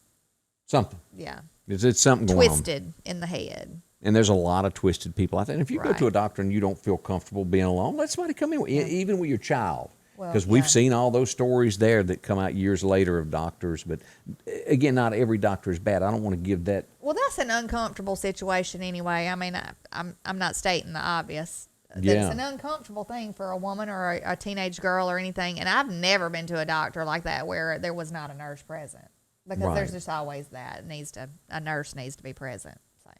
something. Yeah. It's something going on. Twisted in the head. And there's a lot of twisted people out there. And if you go to a doctor and you don't feel comfortable being alone, let somebody come in, even with your child. Because we've seen all those stories there that come out years later of doctors. But again, not every doctor is bad. I don't want to give that Well, that's an uncomfortable situation anyway. I mean, I'm not stating the obvious. Yeah. It's an uncomfortable thing for a woman or a teenage girl or anything. And I've never been to a doctor like that where there was not a nurse present, because there's just always that a nurse needs to be present. So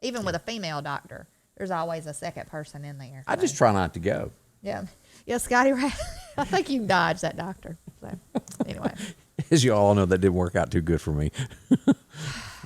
even with a female doctor, there's always a second person in there. I just try not to go. Yeah. Yeah, Scotty Ray, I think you can dodge that doctor. So anyway. As you all know, that didn't work out too good for me.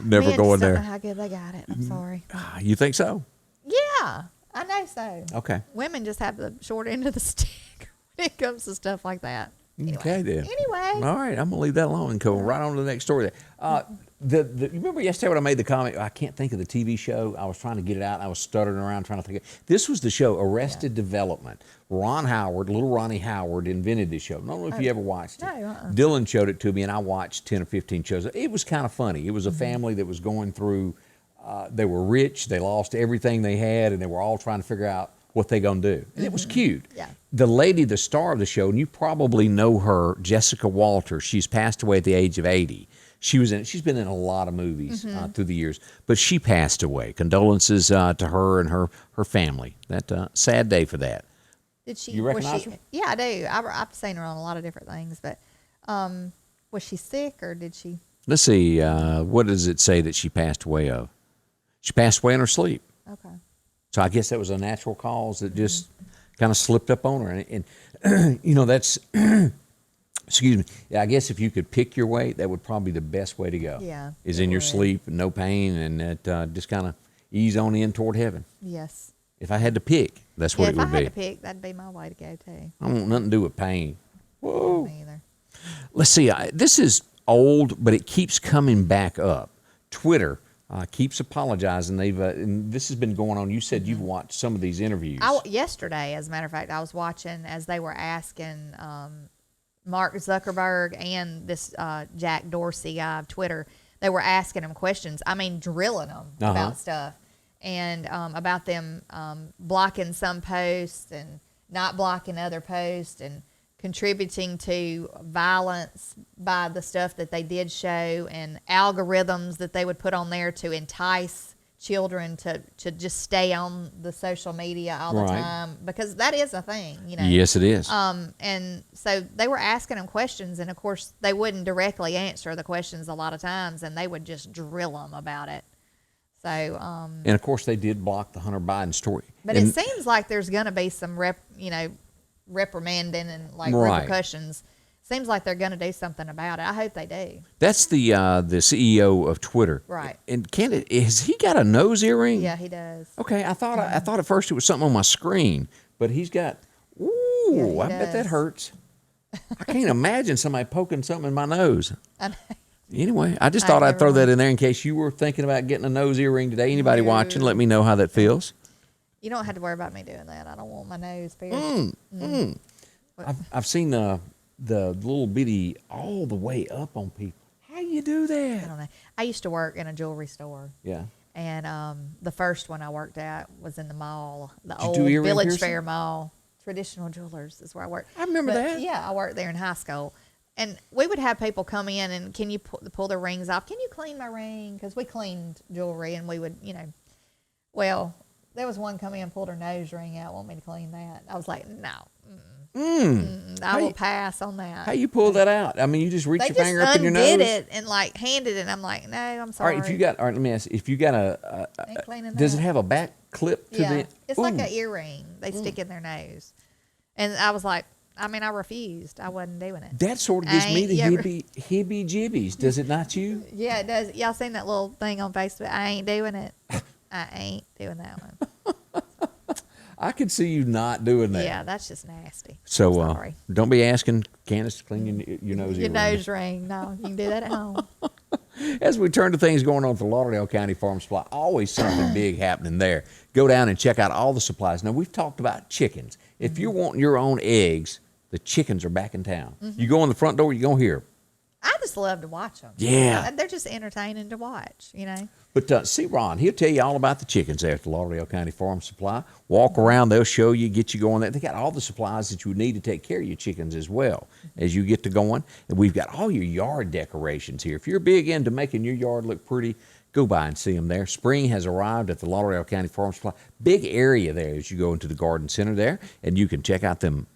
Never Men going just don't know there. how good they got it. I'm sorry. You think so? Yeah, I know so. Okay. Women just have the short end of the stick when it comes to stuff like that. Anyway. Okay, then. Anyway. All right, I'm going to leave that alone and go right on to the next story there. You remember yesterday when I made the comment, I can't think of the TV show. I was trying to get it out, and I was stuttering around trying to think. This was the show, Arrested Development. Ron Howard, little Ronnie Howard, invented this show. I don't know if you ever watched it. No, Dylan showed it to me, and I watched 10 or 15 shows. It was kind of funny. It was a family that was going through, they were rich, they lost everything they had, and they were all trying to figure out what they going to do. And it was cute. Yeah. The lady, the star of the show, and you probably know her, Jessica Walter. She's passed away at the age of 80. She's been in a lot of movies through the years, but she passed away. Condolences to her and her family. That sad day for that. Did she? You recognize her? Yeah, I do. I've seen her on a lot of different things, but was she sick or did she? Let's see. What does it say that she passed away of? She passed away in her sleep. Okay. So I guess that was a natural cause that just kind of slipped up on her. And you know, that's, excuse me, I guess if you could pick your way, that would probably be the best way to go. Yeah. Is in your sleep, no pain, and that just kind of ease on in toward heaven. Yes. If I had to pick, that's what it would if I had be. to pick, that'd be my way to go too. I want nothing to do with pain. Whoa. Me either. Let's see. This is old, but it keeps coming back up. Twitter keeps apologizing. And this has been going on. You said you've watched some of these interviews. Yesterday, as a matter of fact, I was watching as they were asking Mark Zuckerberg and this Jack Dorsey guy of Twitter. They were asking him questions. I mean, drilling them about stuff. And about them blocking some posts and not blocking other posts and contributing to violence by the stuff that they did show and algorithms that they would put on there to entice children to just stay on the social media all the time, because that is a thing, you know. Yes, it is. And so they were asking him questions, and of course they wouldn't directly answer the questions a lot of times, and they would just drill them about it. So, and of course they did block the Hunter Biden story. But it seems like there's going to be some reprimanding and repercussions. Seems like they're going to do something about it. I hope they do. That's the CEO of Twitter, Right? And Candace, has he got a nose earring? Yeah, he does. Okay, I thought at first it was something on my screen, but he's got. Ooh, Yeah, I bet that hurts. I can't imagine somebody poking something in my nose. Anyway, I just thought I'd throw that in there in case you were thinking about getting a nose earring today. Anybody watching, let me know how that feels. You don't have to worry about me doing that. I don't want my nose pierced. I've seen the little bitty all the way up on people. How you do that? I don't know. I used to work in a jewelry store. Yeah. And the first one I worked at was in the mall, the Did you old do earring Village piercing? Fair Mall. Traditional Jewelers is where I worked. I remember that. Yeah, I worked there in high school. And we would have people come in and, can you pull their rings off? Can you clean my ring? Because we cleaned jewelry, and we would, well, there was one come in and pulled her nose ring out, want me to clean that. I was like, no. I will pass on that. How you pull that out? I mean, you just reach your finger up in your nose? They just undid it and handed it. I'm like, no, I'm sorry. All right, let me ask, if you got Ain't cleaning does that. it have a back clip to the? It's like an earring they stick in their nose. And I was like, I refused. I wasn't doing it. That sort of gives me the hibby jibbies. Does it not you? Yeah, it does. Y'all seen that little thing on Facebook? I ain't doing it. I ain't doing that one. I could see you not doing that. Yeah, that's just nasty. So sorry. Don't be asking Candace to clean your nose. Your nose ring. No, you can do that at home. As we turn to things going on at the Lauderdale County Farm Supply, always something big happening there. Go down and check out all the supplies. Now, we've talked about chickens. If you're wanting your own eggs, the chickens are back in town. You go in the front door, you're going to hear I just love to watch them. Yeah. They're just entertaining to watch, you know. But see Ron, he'll tell you all about the chickens there at the Lauderdale County Farm Supply. Walk around, they'll show you, get you going there. They got all the supplies that you would need to take care of your chickens as well as you get to going. And we've got all your yard decorations here. If you're big into making your yard look pretty, go by and see them there. Spring has arrived at the Lauderdale County Farm Supply. Big area there as you go into the garden center there, and you can check out them.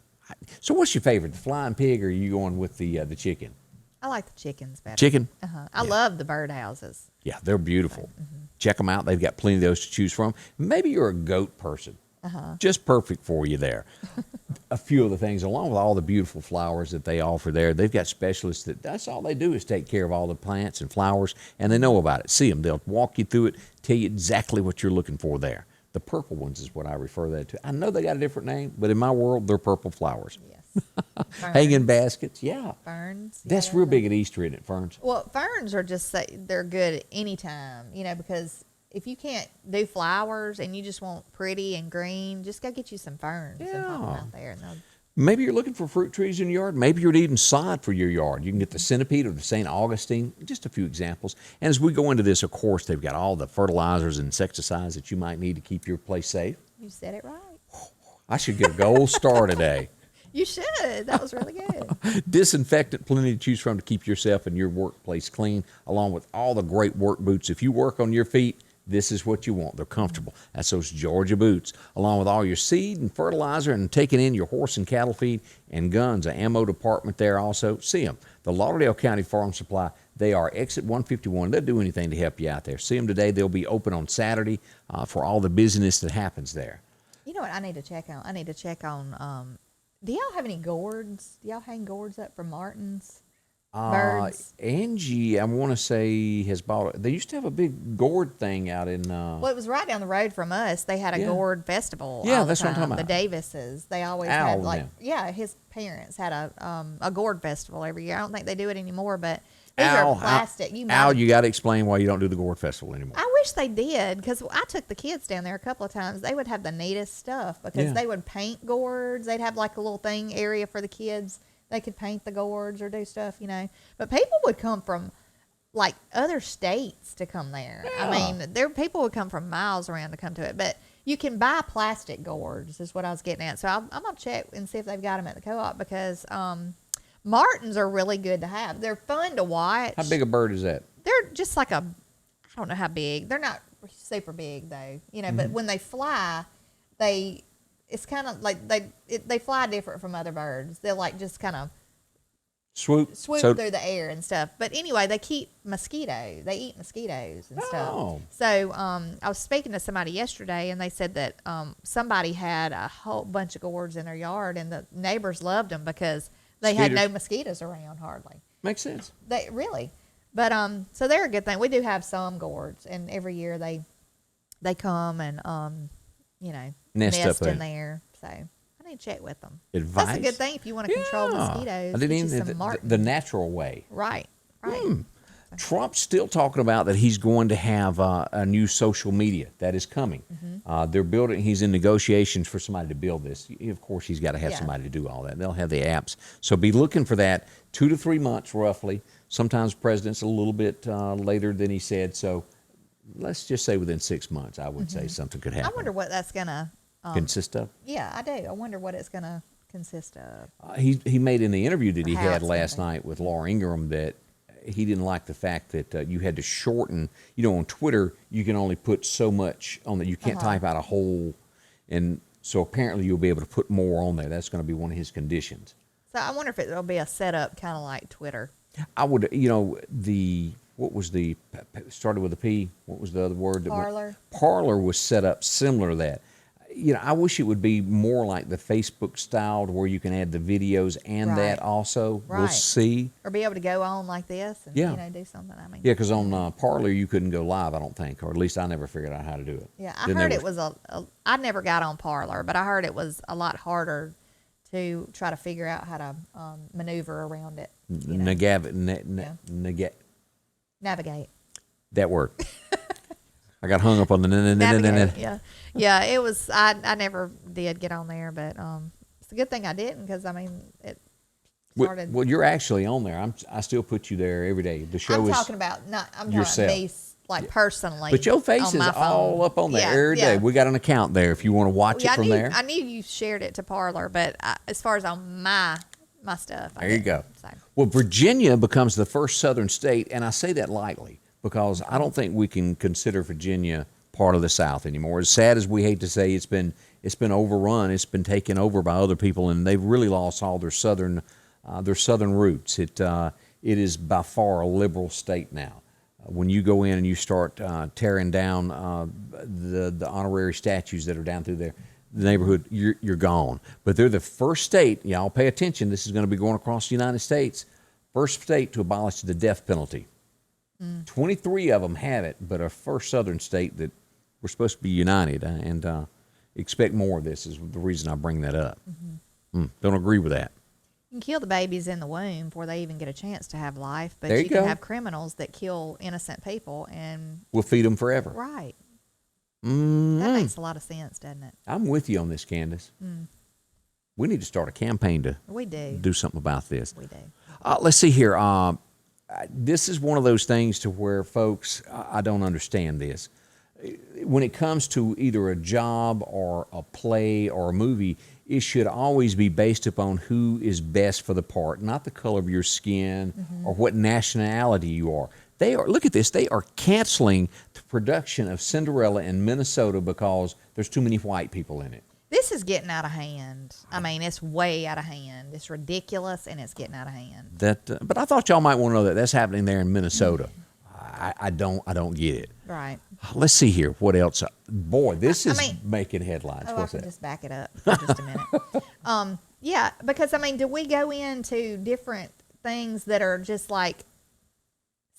So what's your favorite, the flying pig, or are you going with the chicken? I like the chickens better. Chicken? I love the birdhouses. Yeah, they're beautiful. Check them out. They've got plenty of those to choose from. Maybe you're a goat person. Just perfect for you there. A few of the things, along with all the beautiful flowers that they offer there, they've got specialists that's all they do is take care of all the plants and flowers, and they know about it. See them. They'll walk you through it, tell you exactly what you're looking for there. The purple ones is what I refer that to. I know they got a different name, but in my world, they're purple flowers. Yes. Hanging baskets, yeah. Ferns. That's real big at Easter, isn't it, ferns? Well, ferns are just, they're good anytime, you know, because if you can't do flowers and you just want pretty and green, just go get you some ferns and pop them out there. And maybe you're looking for fruit trees in your yard. Maybe you're needing sod for your yard. You can get the centipede or the St. Augustine, just a few examples. And as we go into this, of course, they've got all the fertilizers and insecticides that you might need to keep your place safe. You said it right. I should get a gold star today. You should. That was really good. Disinfectant, plenty to choose from to keep yourself and your workplace clean, along with all the great work boots. If you work on your feet, this is what you want. They're comfortable. That's those Georgia boots, along with all your seed and fertilizer and taking in your horse and cattle feed and guns, an ammo department there also. See them. The Lauderdale County Farm Supply, they are exit 151. They'll do anything to help you out there. See them today. They'll be open on Saturday for all the business that happens there. You know what I need to check on? I need to check on, do y'all have any gourds? Do y'all hang gourds up for martins? Birds? Angie, I want to say, has bought. They used to have a big gourd thing out in. Well, it was right down the road from us. They had a gourd festival. Yeah, all that's the what I'm time. talking about. The Davises. They always Al had like, now. yeah, his parents had a gourd festival every year. I don't think they do it anymore, but these are plastic. Al, you got to explain why you don't do the gourd festival anymore. I wish they did, because I took the kids down there a couple of times. They would have the neatest stuff because they would paint gourds. They'd have like a little thing area for the kids. They could paint the gourds or do stuff, you know. But people would come from like other states to come there. Yeah. I mean, people would come from miles around to come to it. But you can buy plastic gourds, is what I was getting at. So I'm gonna check and see if they've got them at the co-op, because martins are really good to have. They're fun to watch. How big a bird is that? They're just like I don't know how big. They're not super big though, you know. But when they fly, it's kind of like they fly different from other birds. They'll like just kind of swoop through the air and stuff. But anyway, they keep mosquitoes. They eat mosquitoes and stuff. So I was speaking to somebody yesterday, and they said that somebody had a whole bunch of gourds in their yard, and the neighbors loved them because they had no mosquitoes around hardly. Makes sense. They really. But so they're a good thing. We do have some gourds, and every year they come and you know, nest in there. So I need to check with them. Advice. That's a good thing if you want to control mosquitoes. I didn't even the natural way. Right. Trump's still talking about that he's going to have a new social media that is coming. They're building. He's in negotiations for somebody to build this. Of course, he's got to have somebody to do all that. They'll have the apps. So be looking for that. 2 to 3 months roughly. Sometimes president's a little bit later than he said. So let's just say within 6 months, I would say something could happen. I wonder what that's going to consist of. Yeah, I do. I wonder what it's going to consist of. He made in the interview that he had last night with Laura Ingraham that he didn't like the fact that you had to shorten. You know, on Twitter, you can only put so much on that. You can't type out a whole. And so apparently you'll be able to put more on there. That's going to be one of his conditions. So I wonder if it'll be a setup kind of like Twitter. I would, you know, what was started with a P? What was the other word? Parler. Parler was set up similar to that. You know, I wish it would be more like the Facebook style, to where you can add the videos and that also. Right. We'll see. Or be able to go on like this and you know, do something. I mean, yeah, because on Parler you couldn't go live, I don't think, or at least I never figured out how to do it. Yeah, I heard it was I never got on Parler, but I heard it was a lot harder to try to figure out how to maneuver around it. You know? Navigate. That word. I got hung up on the navigate. Yeah. It was. I never did get on there, but it's a good thing I didn't, because I mean, started. Well, you're actually on there. I still put you there every day. The show I'm is talking about not. I'm talking yourself. about me, like personally. But your face on is my phone. all up on there Yeah, every day. yeah. We got an account there if you want to watch it from there. I knew you shared it to Parlor, but as far as on my stuff, There you go. So. Well, Virginia becomes the first southern state, and I say that lightly because I don't think we can consider Virginia part of the South anymore. As sad as we hate to say, it's been overrun. It's been taken over by other people, and they've really lost all their southern roots. It is by far a liberal state now. When you go in and you start tearing down the honorary statues that are down through there, the neighborhood, you're gone. But they're the first state. Y'all pay attention. This is going to be going across the United States. First state to abolish the death penalty. 23 of them have it, but our first southern state that we're supposed to be united, and expect more of this is the reason I bring that up. Don't agree with that. You can kill the babies in the womb before they even get a chance to have life, but There you you can go. have criminals that kill innocent people, and We'll feed them forever. right. Mm-hmm. That makes a lot of sense, doesn't it? I'm with you on this, Candace. We need to start a campaign to We do. do something about this. We do. Let's see here. This is one of those things to where, folks, I don't understand this. When it comes to either a job or a play or a movie, it should always be based upon who is best for the part, not the color of your skin or what nationality you are. Look at this, they are canceling the production of Cinderella in Minnesota because there's too many white people in it. This is getting out of hand. I mean, it's way out of hand. It's ridiculous, and it's getting out of hand. But I thought y'all might want to know that that's happening there in Minnesota. I don't get it. Right. Let's see here. What else? Boy, this is mean- making headlines. Oh, What's I can that? just back it up for just a minute. Yeah, because, I mean, do we go into different things that are just like,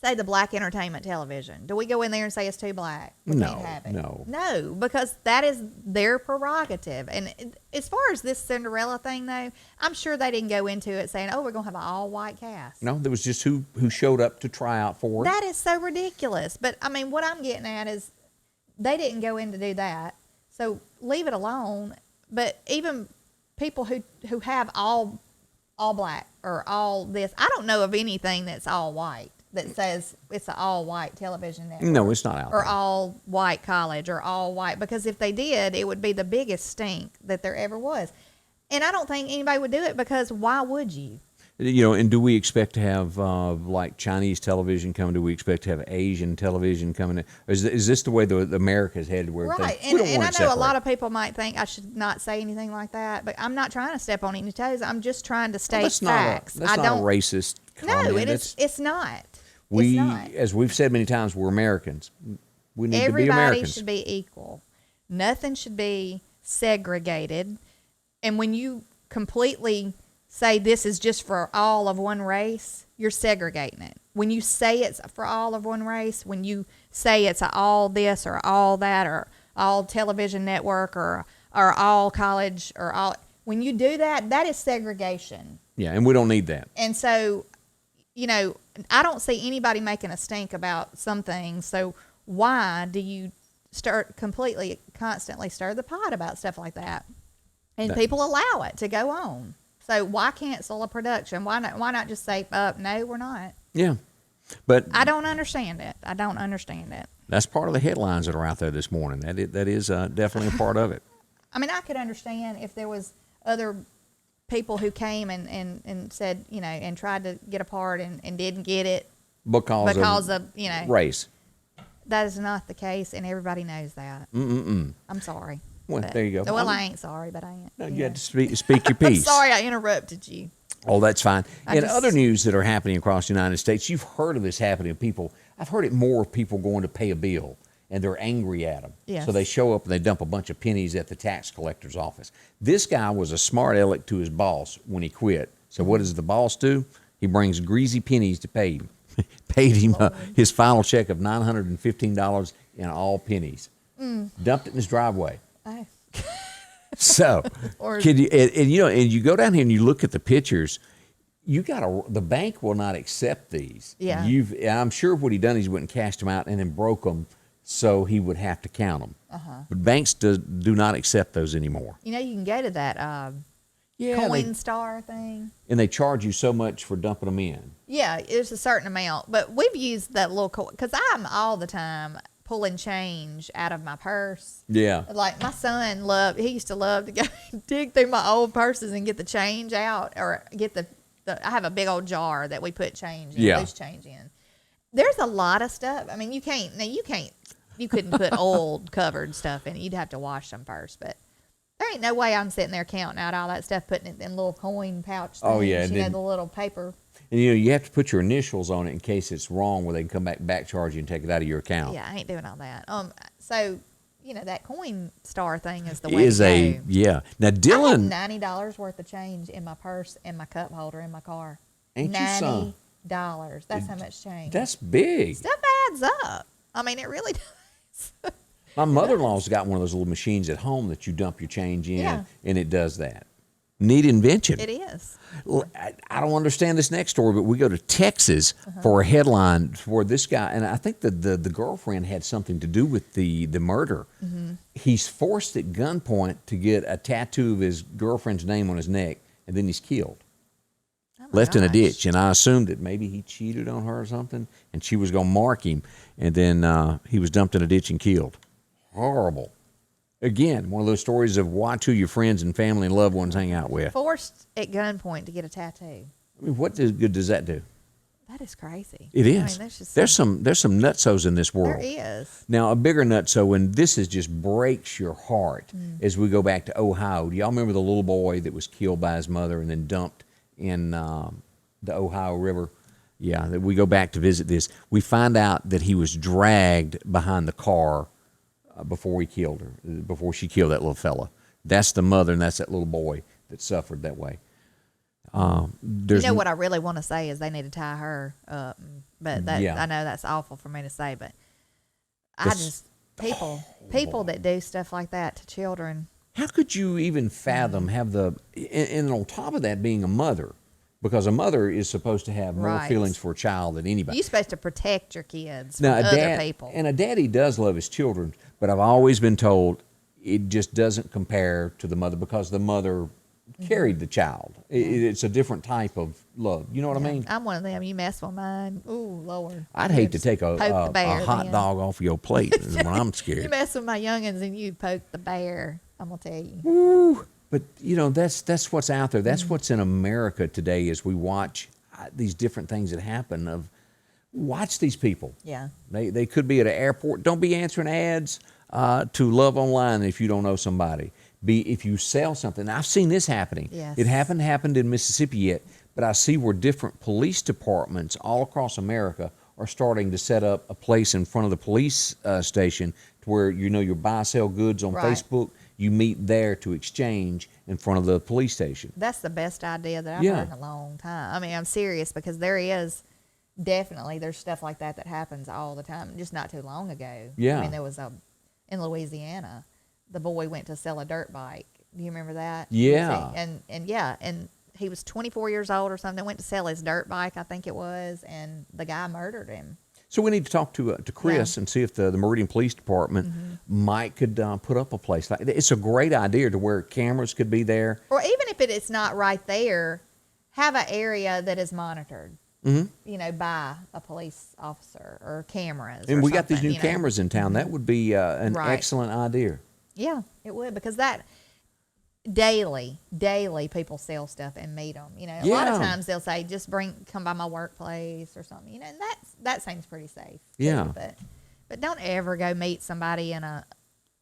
say, the black entertainment television? Do we go in there and say it's too black? We No, can't have it. no. No, because that is their prerogative. And as far as this Cinderella thing, though, I'm sure they didn't go into it saying, oh, we're going to have an all-white cast. No, there was just who showed up to try out for it. That is so ridiculous. But, I mean, what I'm getting at is they didn't go in to do that. So leave it alone. But even people who have all black or all this, I don't know of anything that's all white that says it's an all-white television network. No, it's not out Or there. all-white college or all-white. Because if they did, it would be the biggest stink that there ever was. And I don't think anybody would do it because why would you? You know, and do we expect to have like Chinese television coming? Do we expect to have Asian television coming in? Is this the way the America's headed? Where Right, we don't and I want it know a separate. lot of people might think I should not say anything like that, but I'm not trying to step on any toes. I'm just trying to state That's facts. Not a racist comment. No, it's not. We, it's not. as we've said many times, we're Americans. We need to be Everybody Americans. should be equal. Nothing should be segregated. And when you completely say this is just for all of one race, you're segregating it. When you say it's for all of one race, when you say it's all this or all that or all television network or all college or all, when you do that, that is segregation. Yeah, and we don't need that. And so, you know, I don't see anybody making a stink about some things. So why do you constantly stir the pot about stuff like that? And people allow it to go on. So why cancel a production? Why not just say, no, we're not? Yeah, but I don't understand it. I don't understand it. that's part of the headlines that are out there this morning. That is definitely a part of it. I mean, I could understand if there was other people who came and said, you know, and tried to get a part and didn't get it Because of you know, race. That is not the case, and everybody knows that. I'm sorry. Well, But- there you go. Well, I ain't sorry, but I ain't. No, you you know. had to speak your I'm piece. sorry I interrupted you. Oh, that's fine. I In just- other news that are happening across the United States, you've heard of this happening. I've heard it more of people going to pay a bill and they're angry at them. Yes. So they show up and they dump a bunch of pennies at the tax collector's office. This guy was a smart aleck to his boss when he quit. So what does the boss do? He brings greasy pennies to pay him. Paid him his final check of $915 in all pennies. Dumped it in his driveway. Oh. So, Or- and you go down here and you look at the pictures. The bank will not accept these. Yeah. I'm sure what he done is he went and cashed them out and then broke them, so he would have to count them. But banks do not accept those anymore. You know, you can go to that Yeah, coin star thing. and they charge you so much for dumping them in. Yeah, it's a certain amount, but we've used that little coin because I'm all the time pulling change out of my purse. Yeah. Like my son he used to love to go dig through my old purses and get the change out, or get I have a big old jar that we put change in, loose change in. There's a lot of stuff. I mean, you couldn't put old covered stuff in it. You'd have to wash them first, but there ain't no way I'm sitting there counting out all that stuff, putting it in little coin pouch things. Oh, yeah. You know, the little paper. And, you have to put your initials on it in case it's wrong, where they can come back charge you and take it out of your account. Yeah, I ain't doing all that. So, that coin star thing is the way to go. Yeah. Now, Dylan. I had $90 worth of change in my purse and my cup holder in my car. Ain't you some? $90. That's how much change. That's big. Stuff adds up. I mean, it really does. My mother-in-law's got one of those little machines at home that you dump your change in, Yeah. and it does that. Neat invention. It is. Well, I don't understand this next story, but we go to Texas for a headline for this guy, and I think the girlfriend had something to do with the murder. He's forced at gunpoint to get a tattoo of his girlfriend's name on his neck, and then he's killed. Oh Left in a gosh. ditch, and I assumed that maybe he cheated on her or something, and she was going to mark him, and then he was dumped in a ditch and killed. Horrible. Again, one of those stories of watch who your friends and family and loved ones hang out with. Forced at gunpoint to get a tattoo. I mean, what good does that do? That is crazy. It is. I mean, there's some nutsos in this world. There is. Now, a bigger nutso, and this just breaks your heart as we go back to Ohio. Do y'all remember the little boy that was killed by his mother and then dumped in the Ohio River? Yeah, that we go back to visit this. We find out that he was dragged behind the car before he killed her, before she killed that little fella. That's the mother, and that's that little boy that suffered that way. What I really want to say is they need to tie her up, but I know that's awful for me to say, but people that do stuff like that to children. How could you even fathom and on top of that being a mother, because a mother is supposed to have more feelings for a child than anybody. You're supposed to protect your kids from other people. And a daddy does love his children, but I've always been told it just doesn't compare to the mother because the mother carried the child. It's a different type of love. You know what I mean? I'm one of them. You mess with mine. Ooh, Lord. I'd hate to take a hot dog off your plate when I'm scared. You mess with my youngins and you poke the bear, I'm going to tell you. Ooh. But, that's what's out there. That's what's in America today as we watch these different things that happen. Watch these people. Yeah. They could be at an airport. Don't be answering ads to Love Online if you don't know somebody. If you sell something. I've seen this happening. Yes. It happened in Mississippi yet, but I see where different police departments all across America are starting to set up a place in front of the police station to where you buy, sell goods on Facebook. You meet there to exchange in front of the police station. That's the best idea that I've heard in a long time. I mean, I'm serious because there's stuff like that happens all the time. Just not too long ago. Yeah. I mean, there was in Louisiana, the boy went to sell a dirt bike. Do you remember that? Yeah. And he was 24 years old or something. Went to sell his dirt bike, I think it was, and the guy murdered him. So we need to talk to Chris and see if the Meridian Police Department could put up a place like that. It's a great idea to where cameras could be there. Or even if it's not right there, have an area that is monitored, by a police officer or cameras. And or we got these something, new cameras in town. That would be an Right. excellent idea. Yeah, it would, because that daily people sell stuff and meet them. A lot of times they'll say, just come by my workplace or something. And that seems pretty safe. Yeah. Too, but don't ever go meet somebody in a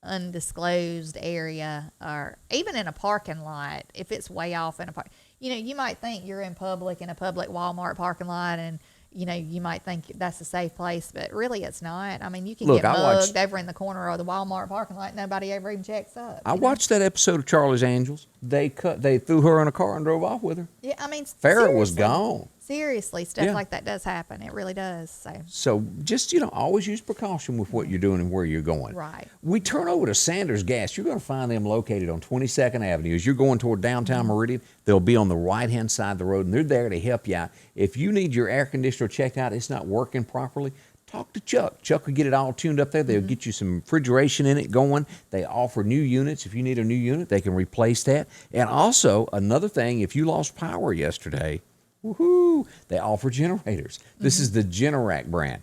undisclosed area or even in a parking lot if it's way off in a park. You might think you're in a public Walmart parking lot and you might think that's a safe place, but really it's not. I mean, you can get mugged over in the corner of the Walmart parking lot. Nobody ever even checks up. I watched that episode of Charlie's Angels. They threw her in a car and drove off with her. Yeah, I mean, Farrah was gone. Seriously, stuff like that does happen. It really does. So just, always use precaution with what you're doing and where you're going. Right. We turn over to Sanders Gas. You're going to find them located on 22nd Avenue. As you're going toward downtown Meridian, they'll be on the right-hand side of the road, and they're there to help you out. If you need your air conditioner checked out, it's not working properly, talk to Chuck. Chuck will get it all tuned up there. They'll get you some refrigeration in it going. They offer new units. If you need a new unit, they can replace that. And also, another thing, if you lost power yesterday, woohoo, they offer generators. This is the Generac brand.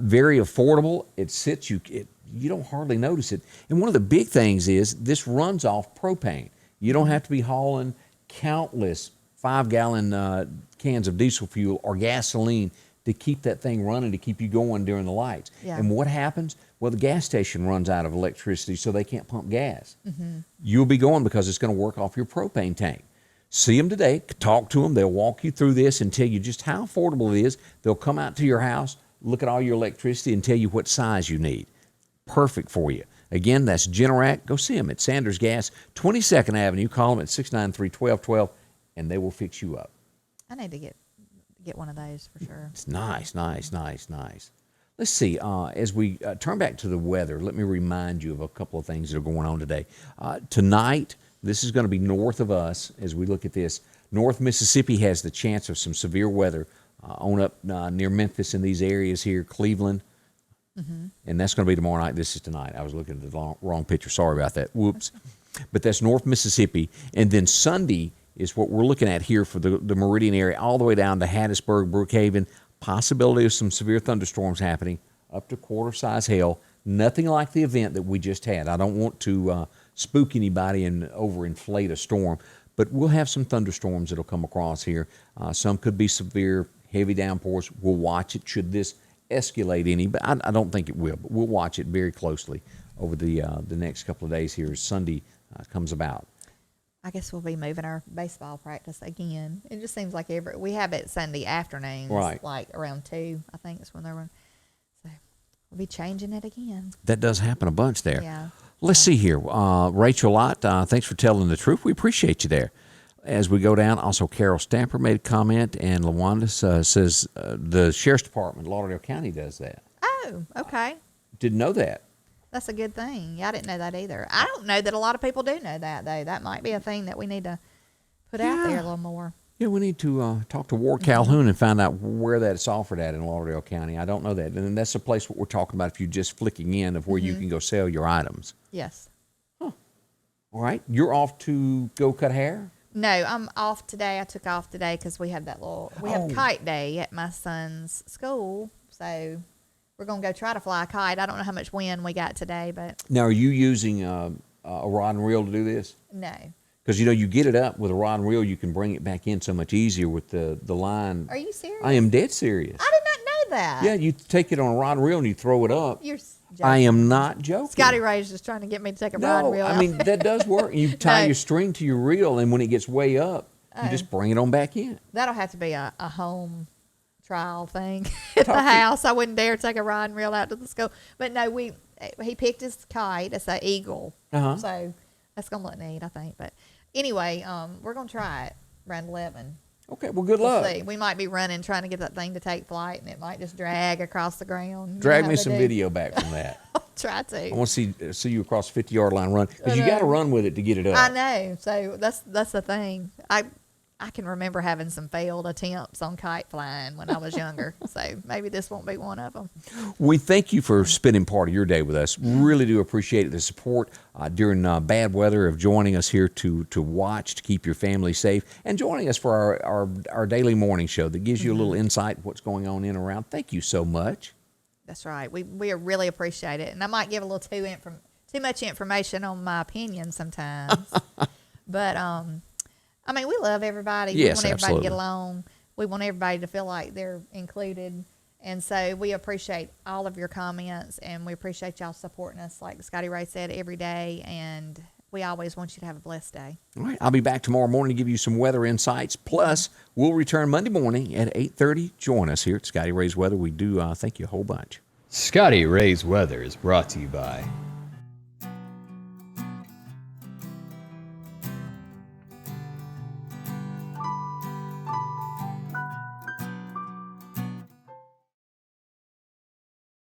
Very affordable. It sits, you don't hardly notice it. And one of the big things is this runs off propane. You don't have to be hauling countless 5-gallon cans of diesel fuel or gasoline to keep that thing running, to keep you going during the lights. Yeah. And what happens? Well, the gas station runs out of electricity, so they can't pump gas. You'll be going because it's going to work off your propane tank. See them today, talk to them. They'll walk you through this and tell you just how affordable it is. They'll come out to your house, look at all your electricity, and tell you what size you need. Perfect for you. Again, that's Generac. Go see them at Sanders Gas, 22nd Avenue. Call them at 693-1212, and they will fix you up. I need to get one of those for sure. It's nice. Let's see. As we turn back to the weather, let me remind you of a couple of things that are going on today. Tonight, this is going to be north of us as we look at this. North Mississippi has the chance of some severe weather on up near Memphis in these areas here, Cleveland. And that's going to be tomorrow night. This is tonight. I was looking at the wrong picture. Sorry about that. Whoops. But that's North Mississippi. And then Sunday is what we're looking at here for the Meridian area, all the way down to Hattiesburg, Brookhaven. Possibility of some severe thunderstorms happening, up to quarter-size hail. Nothing like the event that we just had. I don't want to spook anybody and overinflate a storm, but we'll have some thunderstorms that'll come across here. Some could be severe, heavy downpours. We'll watch it should this escalate any, but I don't think it will. But we'll watch it very closely over the next couple of days here as Sunday comes about. I guess we'll be moving our baseball practice again. It just seems like we have it Sunday afternoons, right? Like around 2, I think that's when they're running. So we'll be changing it again. That does happen a bunch there. Yeah. Let's see here. Rachel Lott, thanks for telling the truth. We appreciate you there. As we go down, also Carol Stamper made a comment, and LaWanda says the Sheriff's Department, Lauderdale County, does that. Oh, okay. Didn't know that. That's a good thing. Yeah, I didn't know that either. I don't know that a lot of people do know that, though. That might be a thing that we need to put out there a little more. Yeah, we need to talk to Ward Calhoun and find out where that's offered at in Lauderdale County. I don't know that. And that's the place what we're talking about if you're just flicking in of where you can go sell your items. Yes. Huh. All right. You're off to go cut hair? No, I'm off today. I took off today because we have have kite day at my son's school. So we're going to go try to fly a kite. I don't know how much wind we got today, but. Now, are you using a rod and reel to do this? No. Because, you get it up with a rod and reel, you can bring it back in so much easier with the line. Are you serious? I am dead serious. I did not know that. Yeah, you take it on a rod and reel and you throw it up. You're joking. I am not joking. Scotty Ray's just trying to get me to take a rod and reel out. I mean, that does work. You tie your string to your reel, and when it gets way up, you just bring it on back in. That'll have to be a home trial thing at the house. I wouldn't dare take a rod and reel out to the school. But no, he picked his kite. It's an eagle. So that's going to look neat, I think. But anyway, we're going to try it around 11. Okay, well, good luck. We'll see. We might be running, trying to get that thing to take flight, and it might just drag across the ground. Drag me some video back from that. I'll try to. I want to see you across the 50-yard line run, because you got to run with it to get it up. I know. So that's the thing. I can remember having some failed attempts on kite flying when I was younger. So maybe this won't be one of them. We thank you for spending part of your day with us. Really do appreciate the support during bad weather, of joining us here to watch, to keep your family safe, and joining us for our daily morning show that gives you a little insight what's going on in and around. Thank you so much. That's right. We really appreciate it. And I might give a little too much information on my opinion sometimes. But I mean, we love everybody. Yes, we want everybody absolutely. to get along. We want everybody to feel like they're included. And so we appreciate all of your comments, and we appreciate y'all supporting us, like Scotty Ray said, every day. And we always want you to have a blessed day. All right. I'll be back tomorrow morning to give you some weather insights. Plus, we'll return Monday morning at 8:30. Join us here at Scotty Ray's Weather. We do thank you a whole bunch. Scotty Ray's Weather is brought to you by